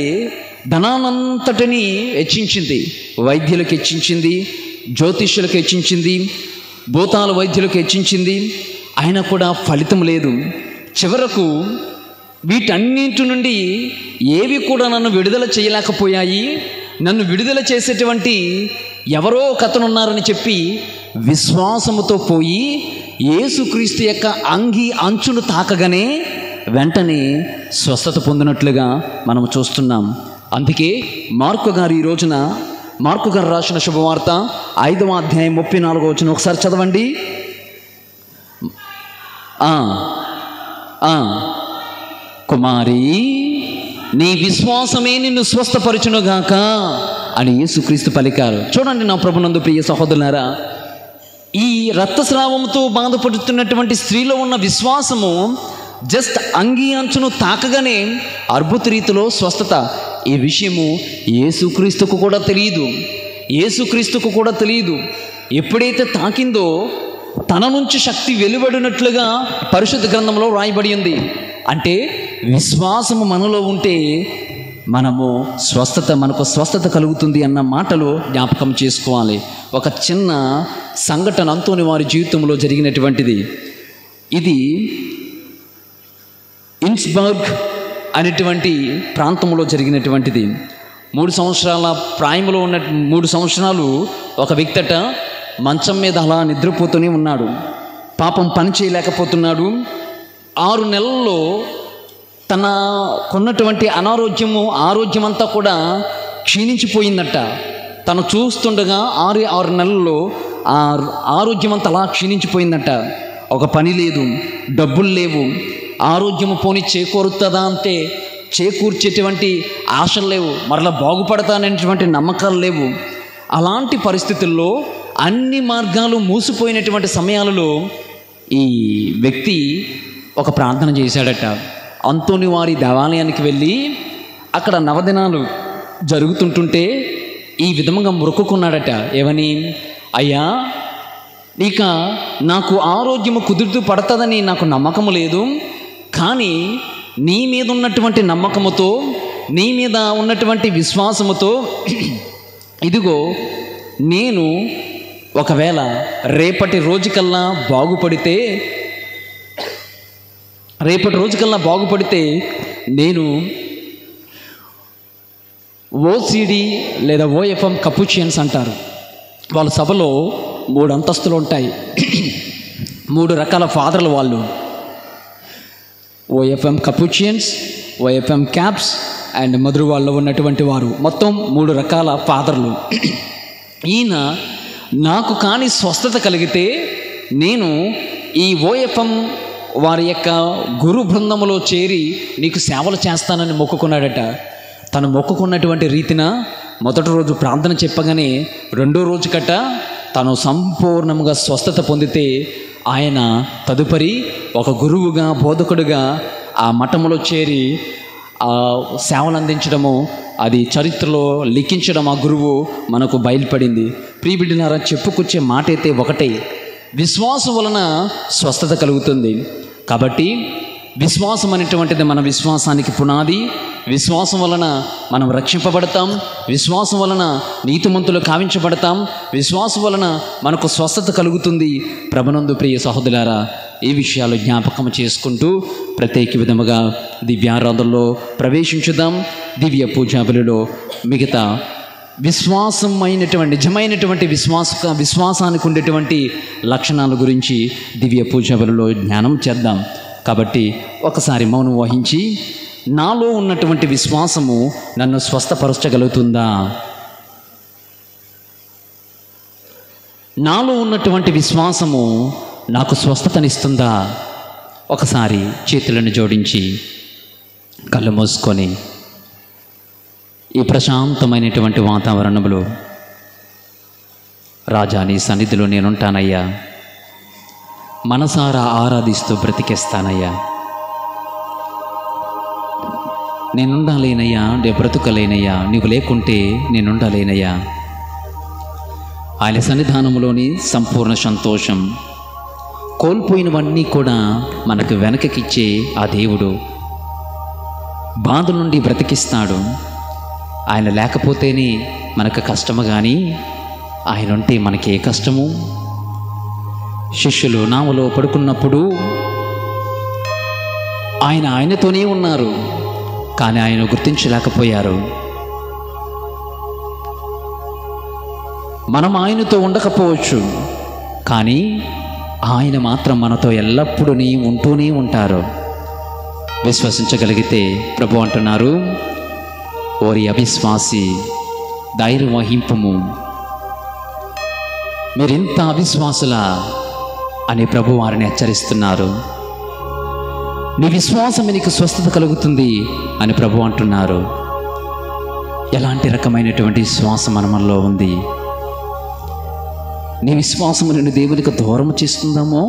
ధనానంతటిని హెచ్చించింది. వైద్యులకు హెచ్చించింది, జ్యోతిష్యులకు హెచ్చించింది, భూతాల వైద్యులకు హెచ్చించింది. అయినా కూడా ఫలితం లేదు. చివరకు వీటన్నింటి నుండి ఏవి కూడా నన్ను విడుదల చేయలేకపోయాయి, నన్ను విడుదల చేసేటువంటి ఎవరో కథనున్నారని చెప్పి విశ్వాసముతో పోయి యేసుక్రీస్తు యొక్క అంగి అంచును తాకగానే వెంటనే స్వస్థత పొందినట్లుగా మనం చూస్తున్నాం. అందుకే మార్కు గారు ఈ రోజున మార్కు గారు రాసిన శుభవార్త 5వ అధ్యాయం 34వ వచనం ఒకసారి చదవండి. కుమారి, నీ విశ్వాసమే నిన్ను స్వస్థపరచునుగాక అని యేసుక్రీస్తు పలికారు. చూడండి నా ప్రభునందు ప్రియ సహోదరులారా, ఈ రక్తస్రావంతో బాధపడుతున్నటువంటి స్త్రీలో ఉన్న విశ్వాసము జస్ట్ అంగీ అంచును తాకగానే అద్భుత రీతిలో స్వస్థత. ఈ విషయము యేసుక్రీస్తుకు కూడా తెలియదు. ఎప్పుడైతే తాకిందో తన నుంచి శక్తి వెలువడినట్లుగా పరిశుద్ధ గ్రంథంలో రాయబడి ఉంది. అంటే విశ్వాసము మనలో ఉంటే మనకు స్వస్థత కలుగుతుంది అన్న మాటలు జ్ఞాపకం చేసుకోవాలి. ఒక చిన్న సంఘటన అంతోని వారి జీవితంలో జరిగినటువంటిది. ఇది ఇన్స్బర్గ్ అనేటువంటి ప్రాంతంలో జరిగినటువంటిది. 3 సంవత్సరాల ప్రాయంలో ఉన్న 3 సంవత్సరాలు ఒక వ్యక్తట మంచం మీద అలా నిద్రపోతూనే ఉన్నాడు. పాపం పని చేయలేకపోతున్నాడు. 6 నెలల్లో తనకున్నటువంటి ఆరోగ్యం అంతా కూడా క్షీణించిపోయిందట. తను చూస్తుండగా 6 నెలల్లో ఆ ఆరోగ్యం అంతా అలా క్షీణించిపోయిందట. ఒక పని లేదు, డబ్బులు లేవు, ఆరోగ్యము పోని చేకూరుతుందా అంటే చేకూర్చేటువంటి ఆశలు లేవు, మరలా బాగుపడతాననేటువంటి నమ్మకాలు లేవు. అలాంటి పరిస్థితుల్లో అన్ని మార్గాలు మూసిపోయినటువంటి సమయాలలో ఈ వ్యక్తి ఒక ప్రార్థన చేశాడట. అంతోని వారి దేవాలయానికి వెళ్ళి అక్కడ నవదినాలు జరుగుతుంటుంటే ఈ విధంగా మొక్కుకున్నాడట. ఏమని? అయ్యా, ఇక నాకు ఆరోగ్యము కుదురుతూ పడుతుందని నాకు నమ్మకము లేదు, కానీ నీ మీద ఉన్నటువంటి నమ్మకముతో, నీ మీద ఉన్నటువంటి విశ్వాసముతో ఇదిగో నేను ఒకవేళ రేపటి రోజుకల్లా బాగుపడితే నేను ఓసిడి లేదా ఓఎఫ్ఎం కపుచియన్స్ అంటారు. వాళ్ళ సభలో 3 అంతస్తులు ఉంటాయి. 3 రకాల ఫాదర్లు వాళ్ళు. ఓఎఫ్ఎం కపుచియన్స్, ఓఎఫ్ఎం క్యాప్స్ అండ్ మధుర వాళ్ళు ఉన్నటువంటి వారు. మొత్తం 3 రకాల ఫాదర్లు. ఈయన నాకు కానీ స్వస్థత కలిగితే నేను ఈ ఓఎఫ్ఎం వారి యొక్క గురు బృందములో చేరి నీకు సేవలు చేస్తానని మొక్కుకున్నాడట. తను మొక్కుకున్నటువంటి రీతిన మొదటి రోజు ప్రార్థన చెప్పగానే 2వ రోజు కట్ట తను సంపూర్ణంగా స్వస్థత పొందితే ఆయన తదుపరి ఒక గురువుగా, బోధకుడుగా ఆ మఠములో చేరి ఆ సేవలు అందించడము, అది చరిత్రలో లిఖించడం ఆ గురువు మనకు బయలుపడింది. ప్రియబిడ్డలారా, చెప్పుకొచ్చే మాట అయితే ఒకటే, విశ్వాసం వలన స్వస్థత కలుగుతుంది. కాబట్టి విశ్వాసం అనేటువంటిది మన విశ్వాసానికి పునాది. విశ్వాసం వలన మనం రక్షింపబడతాం, విశ్వాసం వలన నీతిమంతులు కావించబడతాం, విశ్వాసం వలన మనకు స్వస్థత కలుగుతుంది. ప్రభునందు ప్రియ సహోదరులారా, ఈ విషయాలు జ్ఞాపకం చేసుకుంటూ ప్రత్యేక విధముగా దివ్యారాధనలో ప్రవేశించుదాం. దివ్య పూజా బలిలో మిగతా నిజమైనటువంటి విశ్వాసానికి ఉండేటువంటి లక్షణాల గురించి దివ్య పూజా బలిలో ధ్యానం చేద్దాం. కాబట్టి ఒకసారి మౌనం వహించి, నాలో ఉన్నటువంటి విశ్వాసము నన్ను స్వస్థపరచగలుగుతుందా? నాలో ఉన్నటువంటి విశ్వాసము నాకు స్వస్థతనిస్తుందా? ఒకసారి చేతులను జోడించి కళ్ళు మూసుకొని ఈ ప్రశాంతమైనటువంటి వాతావరణంలో, రాజా నీ సన్నిధిలో నేనుంటానయ్యా, మనసారా ఆరాధిస్తూ బ్రతికేస్తానయ్యా, నేనుండాలేనయ్యా, బ్రతుకలేనయ్యా, నీవు లేకుంటే నేనుండాలేనయ్యా. ఆయన సన్నిధానంలోని సంపూర్ణ సంతోషం, కోల్పోయినవన్నీ కూడా మనకు వెనకకిచ్చే ఆ దేవుడు బాధ నుండి బ్రతికిస్తాడు. ఆయన లేకపోతేనే మనకు కష్టము, కానీ ఆయన ఉంటే మనకి ఏ కష్టము? శిష్యులు నావలో పడుకున్నప్పుడు ఆయనతోనే ఉన్నారు, కానీ ఆయన గుర్తించలేకపోయారు. మనం ఆయనతో ఉండకపోవచ్చు, కానీ ఆయన మాత్రం మనతో ఎల్లప్పుడూ ఉంటూనే ఉంటారు. విశ్వసించగలిగితే ప్రభు అంటున్నారు, ఓరి అవిశ్వాసి, ధైర్యం వహింపము, మీరింత అవిశ్వాసులా అని ప్రభు వారిని హెచ్చరిస్తున్నారు. నీ విశ్వాసమే నీకు స్వస్థత కలుగుతుంది అని ప్రభు అంటున్నారు. ఎలాంటి రకమైనటువంటి విశ్వాసం మనలో ఉంది? నీ విశ్వాసము నిన్ను దేవునికి దూరం చేస్తుందామో?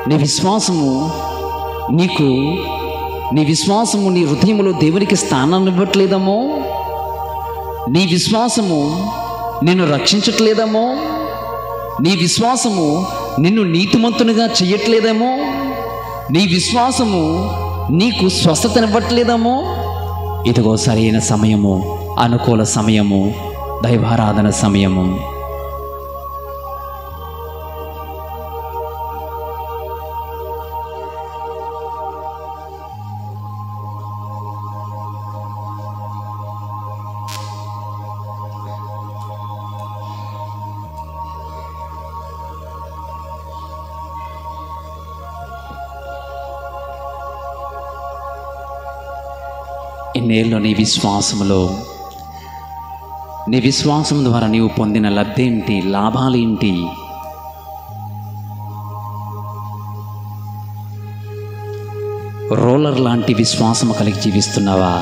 నీ విశ్వాసము నీ హృదయంలో దేవునికి స్థానాన్ని ఇవ్వట్లేదమో? నీ విశ్వాసము నిన్ను రక్షించట్లేదమో? నీ విశ్వాసము నిన్ను నీతిమంతునిగా చెయ్యట్లేదేమో? నీ విశ్వాసము నీకు స్వస్థతనివ్వట్లేదేమో? ఇదిగో సరైన సమయము, అనుకూల సమయము, దైవారాధన సమయము. ఇన్నేళ్ళు నీ విశ్వాసం ద్వారా నీవు పొందిన లబ్ధి ఏంటి? లాభాలేంటి? రోలర్ లాంటి విశ్వాసము కలిగి జీవిస్తున్నావా?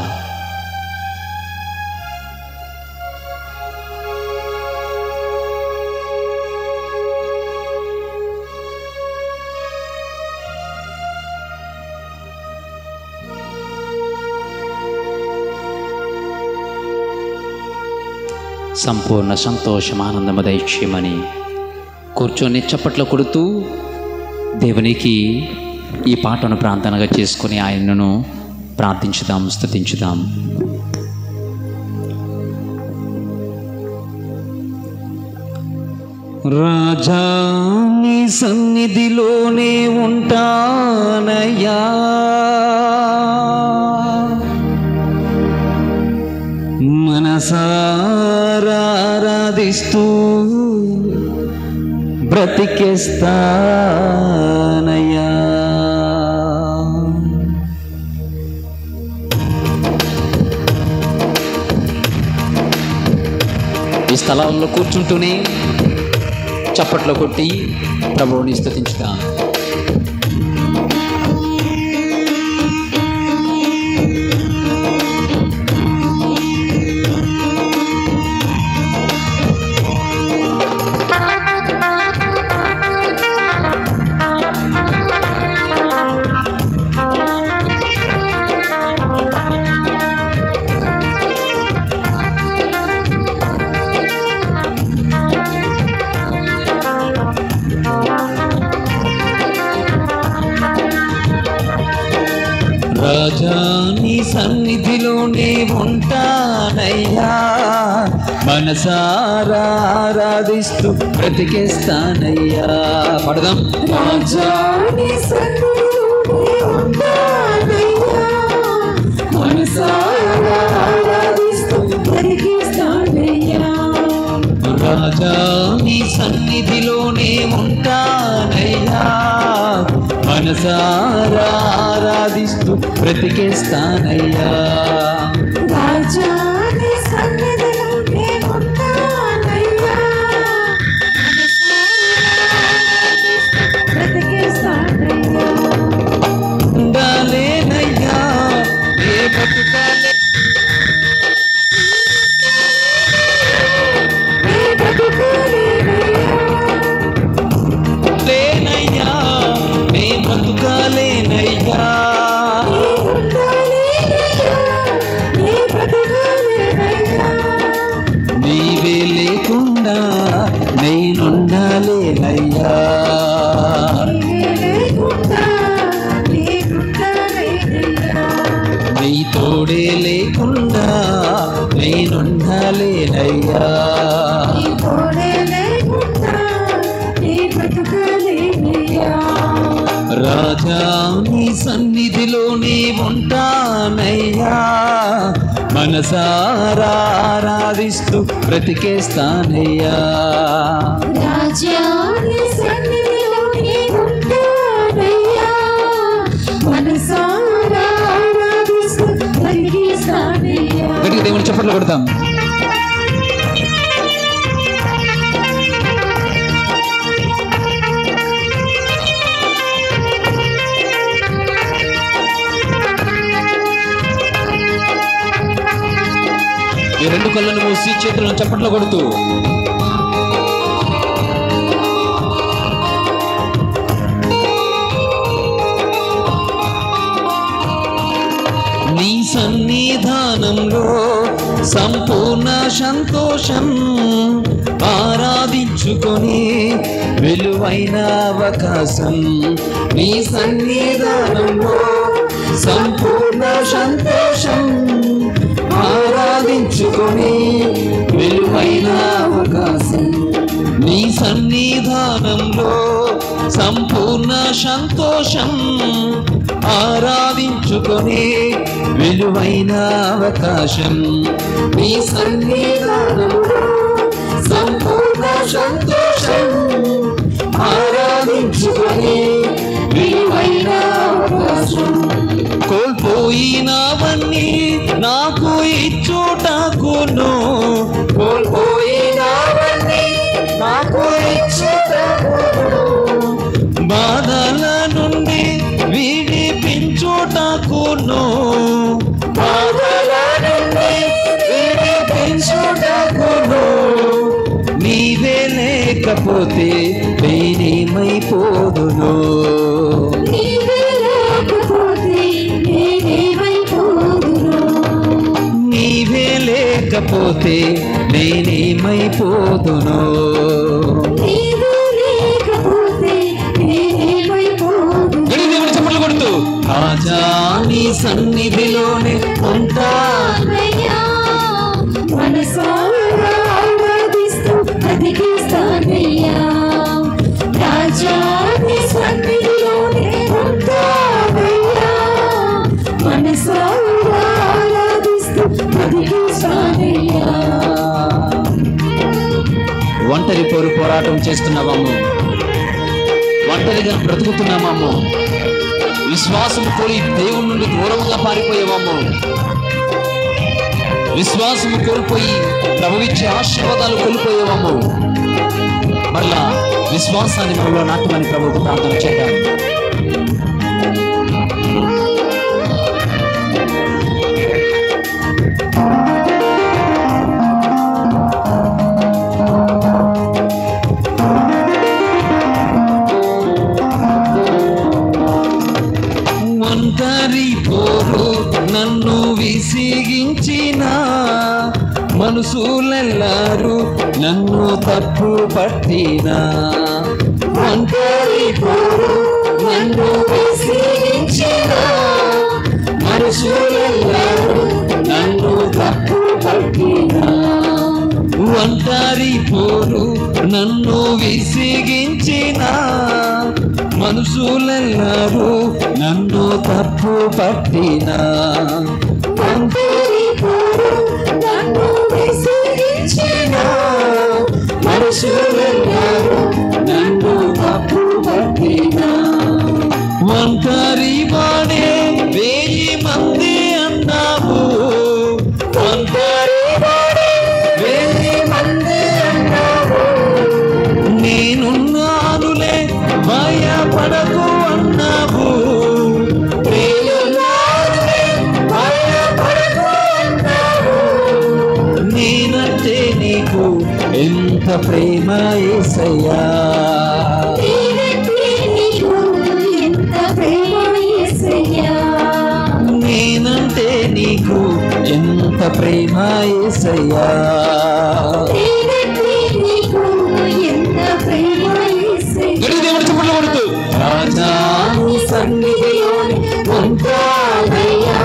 సంపూర్ణ సంతోషం, ఆనందము దయచేయమని కూర్చొని చప్పట్లు కొడుతూ దేవునికి ఈ పాటను ప్రార్థనగా చేసుకొని ఆయనను ప్రార్థించుదాం, స్తుతించుదాం. రాజా నీ సన్నిధిలోనే ఉంటానయ్యా, మనసారా ఆరాధిస్తూ బ్రతికేస్తానయ్యా. ఈ స్థలాల్లో కూర్చుంటూనే చప్పట్లు కొట్టి ప్రభువుని స్తుతించుదాం. రాజా నీ సన్నిధిలోనే ఉంటానయ్యా, మనసారా ఆరాధిస్తూ బ్రతికేస్తానయ్యా. పడదాం. రాజా నీ సన్నిధిలోనే ఉంటానయ్యా, మనసారా ఆరాధిస్తూ బ్రతికేస్తానయ్యా. రాజా నీ సన్నిధిలోనే ఉంటానయ్యా, మనసారా ఆరాధిస్తూ బ్రతికేస్తానయ్యా. రాజా నీ సన్నిధిలోనే ఉంటానయ్యా, బ్రతికేస్తానయ్యా. ఉండాలేనయ్యా ఏ బతుకాలే లేనయ్యా నే బతుకాలేనయ్యా, నీవే లేకుండా నేనుండాలేనయ్యా, నీ తోడే లేకుండా నేనుండాలేనయ్యా. రాజా నీ సన్నిధిలోనే ఉంటానయ్యా, మనసారా ఆరాధిస్తూ బ్రతికేస్తానయ్యా. రాజా నీ సన్నిధిలోనే ఉంటానయ్యా, మనసారా ఆరాధిస్తూ బ్రతికేస్తానయ్యా. గట్టిగా దేవుని చెప్పండి. చప్పట్లు కొడతాం. ఈ రెండు కళ్ళను మూసి చేతులను చప్పట్లు కొడుతూ నీ సన్నిధానంలో సంపూర్ణ సంతోషం ఆరాధించుకొని విలువైన అవకాశం. నీ సన్నిధానంలో సంపూర్ణ సంతోషం ఆరాధించుకొని విలువైన అవకాశం. నీ సన్నిధానంలో సంపూర్ణ సంతోషం ఆరాధించుకొని విలువైన అవకాశం. నీ సన్నిధానంలో సంపూర్ణ సంతోషం ఆరాధించుకొని విలువైన అవకాశం. కోల్పోయినవన్నీ నాకు ఇచ్చుటకును, కోల్పోయినవన్నీ నాకు ఇచ్చుటకును, బాధల నుండి విడిపించుటకును, బాధల నుండి విడిపించుటకును. నీవే లేకపోతే నేనేమైపోదును, నీవే లేకపోతే నేనేమైపోదును. చప్పట్లు కొడుతూ రాజా నీ సన్నిధిలోనే ఉంటానయ్యా, మనసారా ఆరాధిస్తూ బ్రతికిస్తానయ్యా. రాజా నీ సన్నిధిలోనే ఉంటానయ్యా, మనసారా ఆరాధిస్తూ బ్రతికిస్తానయ్యా. ఒంటరి పోరాటం చేస్తున్నామమ్మ, ఒంటరిగా బ్రతుకుతున్నామమ్మ, విశ్వాసం కోరి దేవుడి నుండి దూరంగా పారిపోయేవాము, విశ్వాసం కోల్పోయి ప్రభువిచ్చే ఆశీర్వాదాలు కోల్పోయేవాము. మరలా విశ్వాసాన్ని మనలో నాటమని ప్రభువుకు ప్రార్థన చేద్దాం. ఒంటరి పోరు నన్ను విసిగించిన మనుషులెల్లారు నన్ను తప్పు పట్టిన, ఒంటరి పోరు నన్ను విసిగించిన మనుషులెల్లారు నన్ను తప్పు పట్టిన, ఒంటరి పోరు నన్ను విసిగించిన మనుషులెల్లారు నన్ను తప్పు పట్టిన, ఒంటరి పోరు నన్ను విసిగించిన మనుషులెల్లారు నన్ను తప్పు పట్టిన, ఒంటరి వాడే 1000 మంది అన్నావు, ఒంటరి వాడే 1000 మంది అన్నావు, నేనున్నానులే భయపడకు అన్నావు, నేనున్నానులే భయపడకు అన్నావు. నేనంటే నీకు ఎంత ప్రేమ యేసయ్యా, నేనంటే నీకు ఎంత ప్రేమ యేసయ్యా, దేవుడు చప్పట్లు కొడుతూ రాజా నీ సన్నిధిలోనే ఉంటానయ్యా,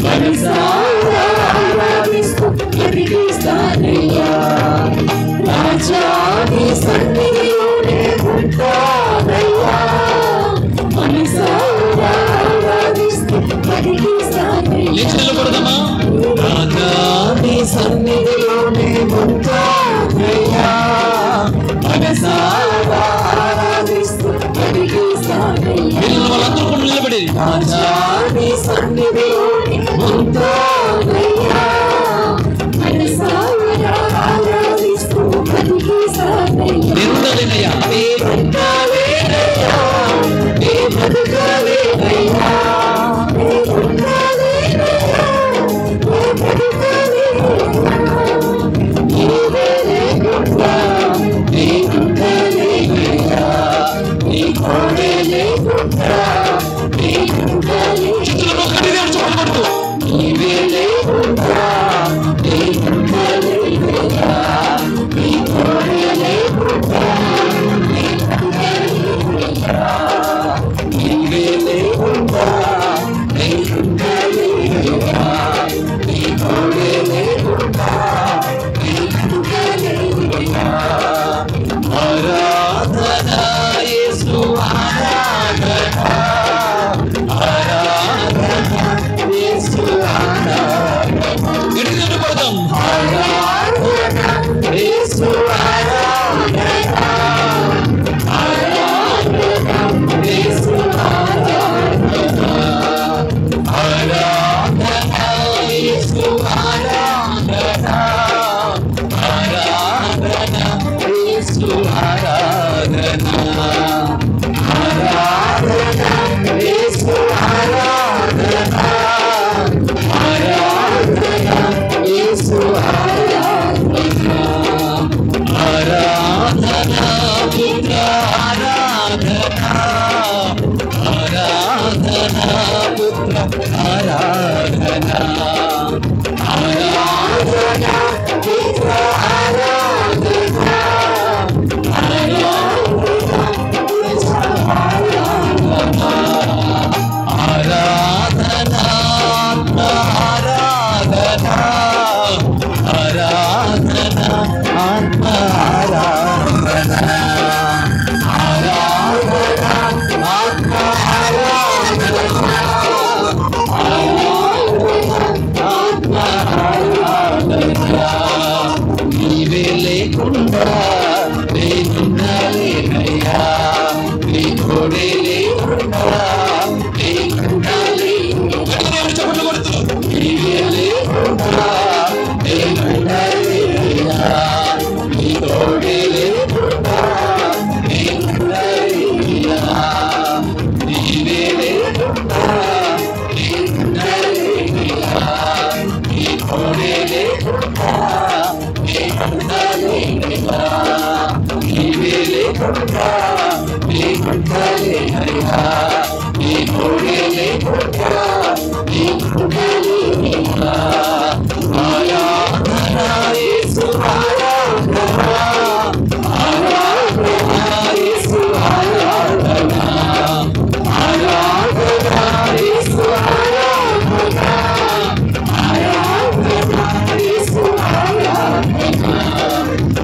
మనసారా ఆరాధిస్తూ బ్రతికిస్తానయ్యా. రాజా నీ సన్నిధిలోనే ఉంటానయ్యా, మనసారా ఆరాధిస్తూ బ్రతికిస్తానయ్యా. లేచి నిలబడదామా? రాజా నీ సన్నిధిలోనే ఉంటానయ్యా, మనసారా ఆరాధిస్తూ బ్రతికిస్తానయ్యా. వాళ్ళందరూ కూడా నిలబడి రాజా నీ సన్నిధిలోనే ఉంటానయ్యా, బ్రతకాలేనయ్యా, నీ బ్రతకాలేనయ్యా, నీ బ్రతకాలేనయ్యా, నీ బ్రతకాలేనయ్యా, నీవే లేకుండా నీ బ్రతకాలేనయ్యా, నీ కోడే లేకుండా నీ బ్రతకాలేనయ్యా, నీవే లేకుండా నీ బ్రతకాలేనయ్యా, నీ కోడే లేకుండా నీ బ్రతకాలేనయ్యా, నీవే లేకుండా నీ బ్రతకాలేనయ్యా, నీ కోడే లేకుండా నీ బ్రతకాలేనయ్యా. ఆరాధన యేసు ఆరాధన, ఆరాధన యేసు ఆరాధన, గట్టిగా పడదాం. ఆరాధన యేసు ఆరాధన, ఆరాధన యేసు ఆరాధన, ఆరాధన యేసు ఆరాధన, ఆరాధన యేసు ఆరాధన, ఆరాధన యేసు ఆరాధన, ఆరాధన యేసు ఆరాధన, ఆరాధన పుత్ర ఆరాధన, ఆరాధన పుత్ర ఆరాధన, ఆరాధన పుత్ర ఆరాధన, ఆరాధన ఆత్మ ఆరాధన, ఆరాధన ఆత్మ ఆరాధన, ఆరాధన ఆత్మ ఆరాధన, ఆత్మ ఆరాధన, నీవే లేకుండా నేనున్నాలేనయ్యా, నీ తోడే లేకుండా నీవే లేకుండా నేనున్నాలేనయ్యా, నీ తోడే లేకుండా నేనున్నాలేనయ్యా, నీవే లేకుండా నేనున్నాలేనయ్యా, నీ తోడే లేకుండా నేనున్నాలేనయ్యా, నీవే లేకుండా నేనున్నాలేనయ్యా, నీ తోడే లేకుండా నేనున్నాలేనయ్యా. ఆరాధన యేసు ఆరాధన, ఆరాధన యేసు ఆరాధన, ఆరాధన యేసు ఆరాధన, ఆరాధన యేసు ఆరాధన,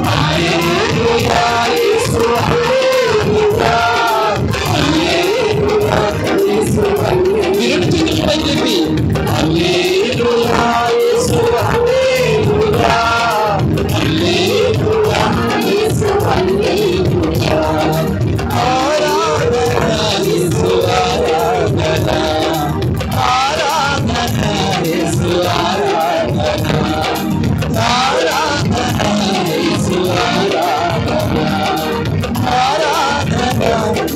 హల్లెలూయా యేసు హల్లెలూయా, హల్లెలూయా యేసు హల్లెలూయా, హల్లెలూయా యేసు హల్లెలూయా, హల్లెలూయా యేసు హల్లెలూయా, ఆరాధన యేసు ఆరాధన, ఆరాధన యేసు ఆరాధన, ఆరాధన యేసు ఆరాధన, ఆరాధన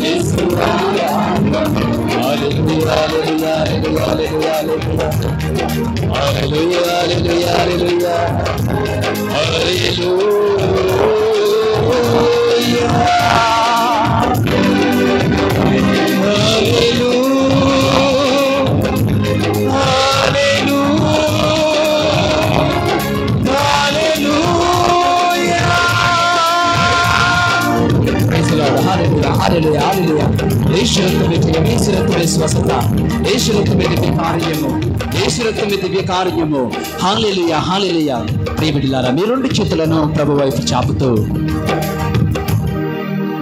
యేసు ఆరాధన. హల్లెలూయా హల్లెలూయా హల్లెలూయా హల్లెలూయా హల్లెలూయా హల్లెలూయా స్వస్థత, యేసురక్తమే దివ్య కార్యము, యేసురక్తమే దివ్య కార్యము. హల్లెలూయా హల్లెలూయా. ప్రియబిడ్డలారా, మీ రెండు చేతులను ప్రభు వైపు చాపుతూ,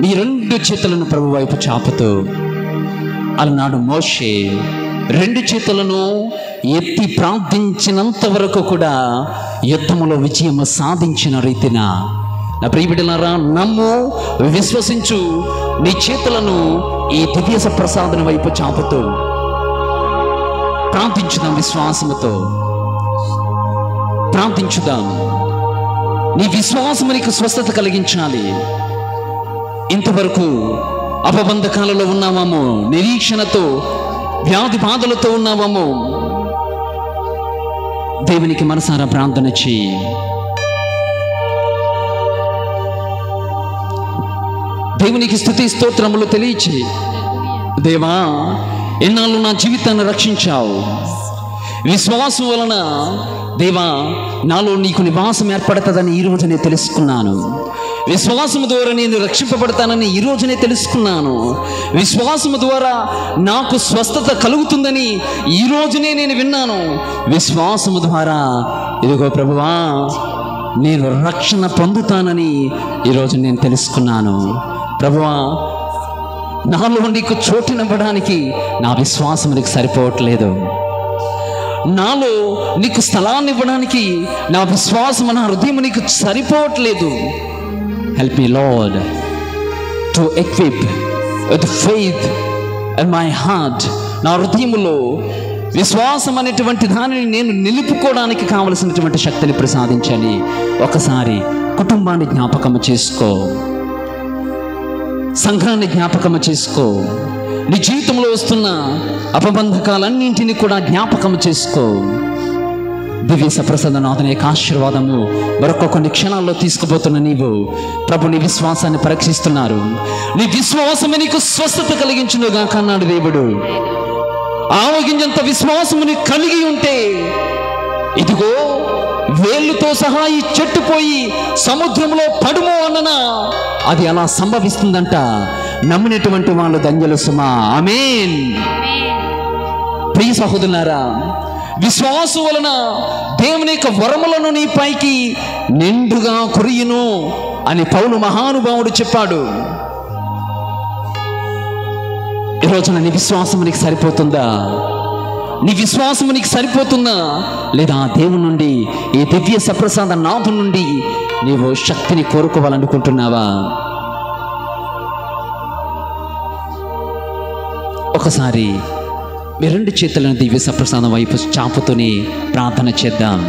మీ రెండు చేతులను ప్రభు వైపు చాపుతూ, అలనాడు మోషే రెండు చేతులను ఎత్తి ప్రార్థించినంత వరకు కూడా యుద్ధములో విజయము సాధించిన రీతిన నా ప్రియబిడ్డలారా, నమ్ము, విశ్వసించు, నీ చేతులను ఈ దివ్య ప్రసాదం వైపు చాపుతూ ప్రార్థించుదాం. విశ్వాసముతో ప్రార్థించుదాం. నీ విశ్వాసము నీకు స్వస్థత కలిగించాలి. ఇంతవరకు అపబంధకాలలో ఉన్నామేమో, నిరీక్షణతో వ్యాధి బాధలతో ఉన్నామేమో, దేవునికి మనసారా ప్రార్థన చేయి. దేవునికి స్తుతి స్తోత్రములు తెలియచేయి. దేవా, ఎన్నాళ్ళు నా జీవితాన్ని రక్షించావు. విశ్వాసం వలన దేవా నాలో నీకు నివాసం ఏర్పడుతుందని ఈరోజు నేను తెలుసుకున్నాను. విశ్వాసము ద్వారా నేను రక్షింపబడతానని ఈరోజునే తెలుసుకున్నాను. విశ్వాసము ద్వారా నాకు స్వస్థత కలుగుతుందని ఈరోజునే నేను విన్నాను. విశ్వాసము ద్వారా ఇదిగో ప్రభువా నేను రక్షణ పొందుతానని ఈరోజు నేను తెలుసుకున్నాను. ప్రభువా, నాలో నీకు చోటునివ్వడానికి నా విశ్వాసం నీకు సరిపోవట్లేదు. నాలో నీకు స్థలాన్ని ఇవ్వడానికి నా విశ్వాసం, నా హృదయం నీకు సరిపోవట్లేదు. Help me lord to equip with faith in my heart. నా హృదయములో విశ్వాసం అనేటువంటి దానిని నేను నిలుపుకోవడానికి కావలసినటువంటి శక్తిని ప్రసాదించని ఒకసారి కుటుంబాన్ని జ్ఞాపకం చేసుకో, సంఘాన్ని జ్ఞాపకం చేసుకో, నీ జీవితంలో వస్తున్న అపబంధకాలన్నింటినీ కూడా జ్ఞాపకం చేసుకో. దివ్య సప్రసాదనాథన యొక్క ఆశీర్వాదము మరొక కొన్ని క్షణాల్లో తీసుకుపోతున్న నీవు ప్రభు నీ విశ్వాసాన్ని పరీక్షిస్తున్నారు. నీ విశ్వాసమే నీకు స్వస్థత కలిగించునుగా కన్నాడు దేవుడు. ఆవగింజంత విశ్వాసము నీకు కలిగి ఉంటే ఇదిగో వేళ్ళుతో సహా ఈ చెట్టు పోయి సముద్రంలో పడుమో అన్ననా అది అలా సంభవిస్తుందంట. నమ్మినటువంటి వాళ్ళు ధన్యులు సుమా. ఆమేన్. ప్రియ సహోదరులారా, విశ్వాసం వలన దేవుని యొక్క వరములను నీ పైకి నిండుగా కురియును అని పౌలు మహానుభావుడు చెప్పాడు. ఈ రోజున నీ విశ్వాసం నీకు సరిపోతుందా? నీ విశ్వాసం నీకు సరిపోతుందా? లేదా దేవుని నుండి, ఈ దివ్య సప్రసాద నాథు నుండి నీవు శక్తిని కోరుకోవాలనుకుంటున్నావా? ఒకసారి మీ రెండు చేతులను దివ్య సప్రసాదం వైపు చాపుతూనే ప్రార్థన చేద్దాం.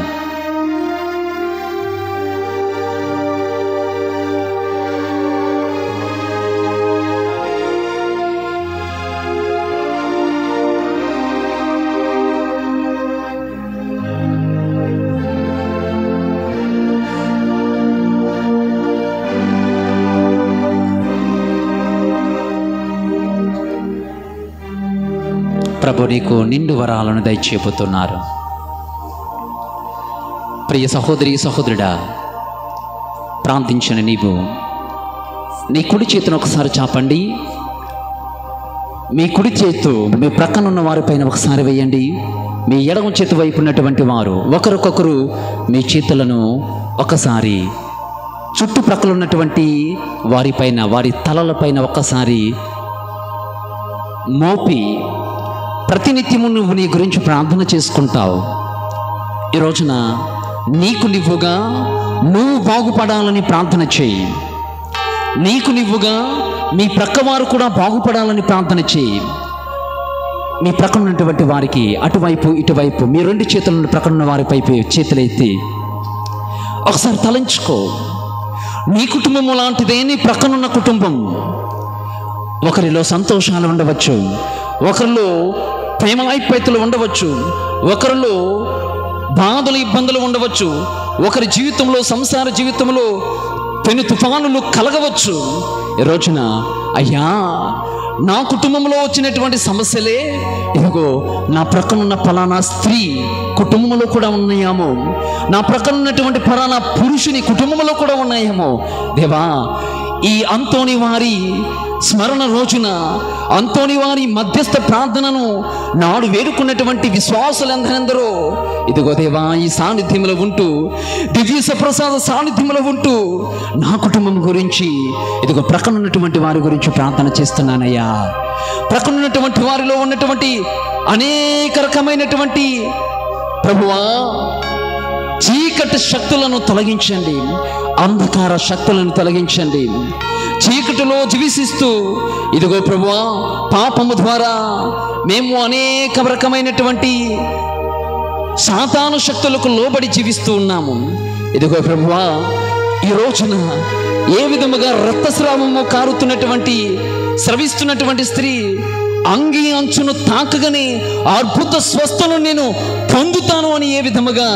ప్రభు నీకు నిండు వరాలను దయచేపుతున్నారు. ప్రియ సహోదరి సహోదరుడా, ప్రార్థించిన నీవు నీ కుడి చేతిని ఒకసారి చాపండి. మీ కుడి చేతు మీ ప్రక్కనున్న వారిపైన ఒకసారి వేయండి. మీ ఎడమ చేతి వైపు ఉన్నటువంటి వారు ఒకరికొకరు మీ చేతులను ఒకసారి చుట్టుప్రక్కల ఉన్నటువంటి వారిపైన, వారి తలలపైన ఒక్కసారి మోపి ప్రతినిత్యము నువ్వు నీ గురించి ప్రార్థన చేసుకుంటావు. ఈ రోజున నీకు నువ్వుగా నువ్వు బాగుపడాలని ప్రార్థన చేయి. నీకు నువ్వుగా మీ ప్రక్కవారు కూడా బాగుపడాలని ప్రార్థన చేయి. మీ ప్రక్కన ఉన్నటువంటి వారికి అటువైపు ఇటువైపు మీ రెండు చేతులను ప్రక్కన ఉన్న వారిపైపు చేతులెత్తి ఒకసారి తలంచుకో. నీ కుటుంబం లాంటిదే నీ ప్రక్కనున్న కుటుంబం. ఒకరిలో సంతోషాలు ఉండవచ్చు, ఒకరిలో ప్రేమాయిపైతులు ఉండవచ్చు, ఒకరిలో బాధలు ఇబ్బందులు ఉండవచ్చు, ఒకరి జీవితంలో సంసార జీవితంలో పెను తుఫానులు కలగవచ్చు. ఈ రోజున అయ్యా నా కుటుంబంలో వచ్చినటువంటి సమస్యలే ఇదిగో నా ప్రక్కనున్న ఫలానా స్త్రీ కుటుంబంలో కూడా ఉన్నాయేమో, నా ప్రక్కన ఉన్నటువంటి ఫలానా పురుషుని కుటుంబంలో కూడా ఉన్నాయేమో. దేవా, ఈ అంతోని వారి స్మరణ రోజున అంతోని వారి మధ్యస్థ ప్రార్థనను నాడు వేడుకున్నటువంటి విశ్వాసులందరూ ఇదిగో దేవా ఈ సాన్నిధ్యంలో ఉంటూ, దివ్య సప్రసాద సాన్నిధ్యంలో ఉంటూ నా కుటుంబం గురించి ఇదిగో ప్రక్కన ఉన్నటువంటి వారి గురించి ప్రార్థన చేస్తున్నానయ్యా. ప్రక్కన ఉన్నటువంటి వారిలో ఉన్నటువంటి అనేక రకమైనటువంటి ప్రభువా చీకటి శక్తులను తొలగించండి, అంధకార శక్తులను తొలగించండి. చీకటిలో జీవిస్తూ ఇదిగో ప్రభువా పాపము ద్వారా మేము అనేక రకమైనటువంటి సాతాను శక్తులకు లోబడి జీవిస్తూ ఉన్నాము. ఇదిగో ప్రభువా ఈ రోజున ఏ విధముగా రక్తస్రావము కారుతున్నటువంటి స్రవిస్తున్నటువంటి స్త్రీ అంగీ అంచును తాకగానే అద్భుత స్వస్థను నేను పొందుతాను అని ఏ విధముగా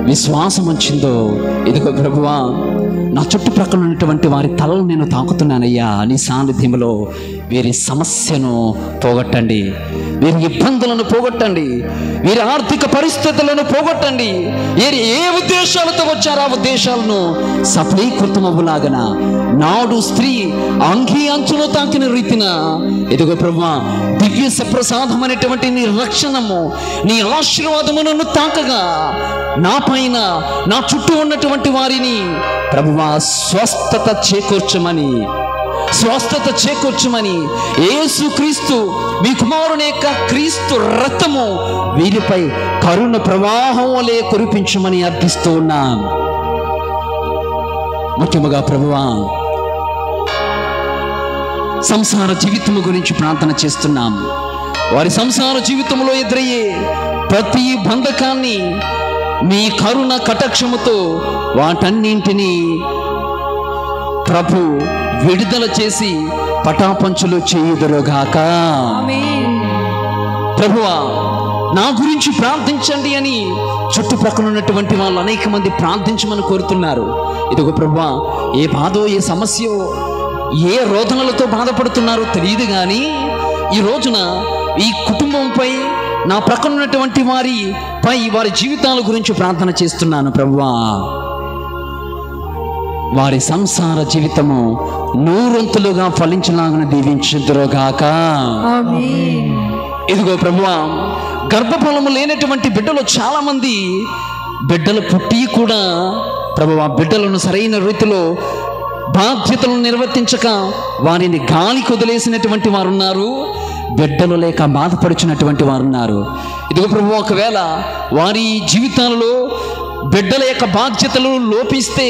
విశ్వాసం వచ్చిందో, ఇదిగో ప్రభువా నా చుట్టుప్రక్కల ఉన్నటువంటి వారి తలలు నేను తాకుతున్నానయ్యా, నీ సాన్నిధ్యంలో వీరి సమస్యను పోగొట్టండి, వీరి ఇబ్బందులను పోగొట్టండి, వీరి ఆర్థిక పరిస్థితులను పోగొట్టండి. వీరు ఏ ఉద్దేశాలతో వచ్చారో ఆ ఉద్దేశాలను సఫలీకృతమవులాగన నాడు స్త్రీ అంగీ అంచులో తాకిన రీతిన ఇదిగో ప్రభువా దివ్య సప్రసాదం అనేటువంటి నీ రక్షణము, నీ ఆశీర్వాదమును తాకగా నా పైన నా చుట్టూ ఉన్నటువంటి వారిని ప్రభువా స్వస్థత చేకూర్చమని యేసుక్రీస్తు మీ కుమారుని యొక్క క్రీస్తు రక్తము వీరిపై కరుణ ప్రవాహం వలె కురిపించమని అర్థిస్తూ ఉన్నాం. ముఖ్యముగా ప్రభువా సంసార జీవితము గురించి ప్రార్థన చేస్తున్నాం. వారి సంసార జీవితంలో ఎదురయ్యే ప్రతి బంధకాన్ని మీ కరుణ కటాక్షముతో వాటన్నింటినీ ప్రభు విడుదల చేసి పటాపంచులు చేయుదురుగాక. ప్రభువా నా గురించి ప్రార్థించండి అని చుట్టుపక్కల ఉన్నటువంటి వాళ్ళు అనేక మంది ప్రార్థించమని కోరుతున్నారు. ఇదిగో ప్రభువా ఏ బాధో ఏ సమస్యో ఏ రోదనలతో బాధపడుతున్నారో తెలియదు, కానీ ఈ రోజున ఈ కుటుంబంపై నా ప్రక్కన ఉన్నటువంటి వారి జీవితాల గురించి ప్రార్థన చేస్తున్నాను. ప్రభువా వారి సంసార జీవితము నూరొంతులుగా ఫలించలాగా దీవించుదురుగాక. ఇదిగో ప్రభువా గర్భఫలము లేనటువంటి బిడ్డలు చాలా మంది బిడ్డలు పుట్టి కూడా ప్రభువా బిడ్డలను సరైన రీతిలో బాధ్యతలను నిర్వర్తించక వారిని గాలికి వదిలేసినటువంటి వారు ఉన్నారు, బిడ్డలు లేక బాధపడుచున్నటువంటి వారు ఉన్నారు. ఇదిగో ప్రభు ఒకవేళ వారి జీవితాలలో బిడ్డల యొక్క బాధ్యతలు లోపిస్తే,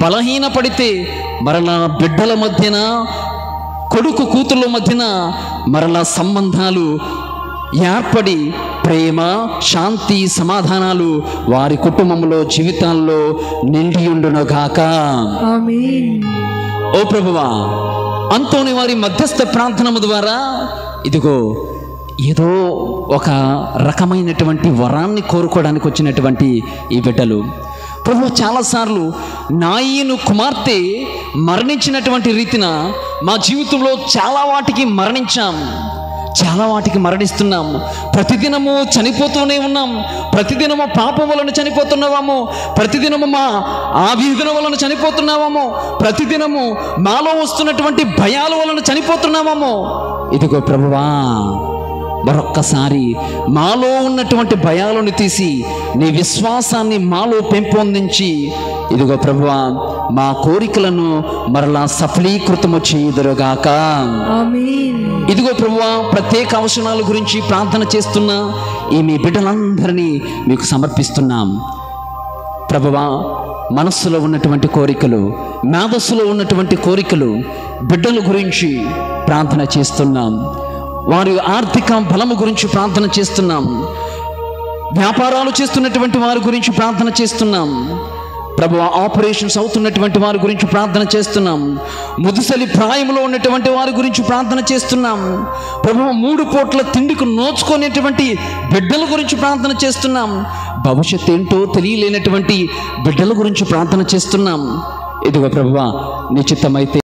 బలహీనపడితే మరలా బిడ్డల మధ్యన కొడుకు కూతుళ్ళ మధ్యన మరలా సంబంధాలు ఏర్పడి ప్రేమ శాంతి సమాధానాలు వారి కుటుంబంలో జీవితాల్లో నిండి ఉండునుగాక. ఓ ప్రభువా అంతోని వారి మధ్యస్థ ప్రార్థనము ద్వారా ఇదిగో ఏదో ఒక రకమైనటువంటి వరాన్ని కోరుకోవడానికి వచ్చినటువంటి ఈ బిడ్డలు ప్రభు చాలాసార్లు నాయను కుమార్తె మరణించినటువంటి రీతిన మా జీవితంలో చాలా వాటికి మరణిస్తున్నాం. ప్రతిదినము చనిపోతూనే ఉన్నాం, ప్రతిదినము పాపం వలన చనిపోతున్నాము, ప్రతిదినము మా ఆవేదన వలన చనిపోతున్నాము, ప్రతిదినము మాలో వస్తున్నటువంటి భయాల వలన చనిపోతున్నాము. ఇదిగో ప్రభువా మరొక్కసారి మాలో ఉన్నటువంటి భయాలను తీసి నీ విశ్వాసాన్ని మాలో పెంపొందించి ఇదిగో ప్రభువా మా కోరికలను మరలా సఫలీకృతము చేయుదురుగాక. ఇదిగో ప్రభువా ప్రత్యేక అవసరాల గురించి ప్రార్థన చేస్తున్నా ఈ మీ బిడ్డలందరినీ మీకు సమర్పిస్తున్నాం. ప్రభువా మనస్సులో ఉన్నటువంటి కోరికలు, మేధస్సులో ఉన్నటువంటి కోరికలు బిడ్డల గురించి ప్రార్థన చేస్తున్నాం. వారి ఆర్థిక బలము గురించి ప్రార్థన చేస్తున్నాం. వ్యాపారాలు చేస్తున్నటువంటి వారి గురించి ప్రార్థన చేస్తున్నాం. ప్రభువా ఆపరేషన్స్ అవుతున్నటువంటి వారి గురించి ప్రార్థన చేస్తున్నాం. ముదుసలి ప్రాయంలో ఉన్నటువంటి వారి గురించి ప్రార్థన చేస్తున్నాం. ప్రభువా 3 పూట్ల తిండికి నోచుకునేటువంటి బిడ్డల గురించి ప్రార్థన చేస్తున్నాం. భవిష్యత్తు ఏంటో తెలియలేనటువంటి బిడ్డల గురించి ప్రార్థన చేస్తున్నాం. ఇదిగో ప్రభువా నీ చిత్తమైతే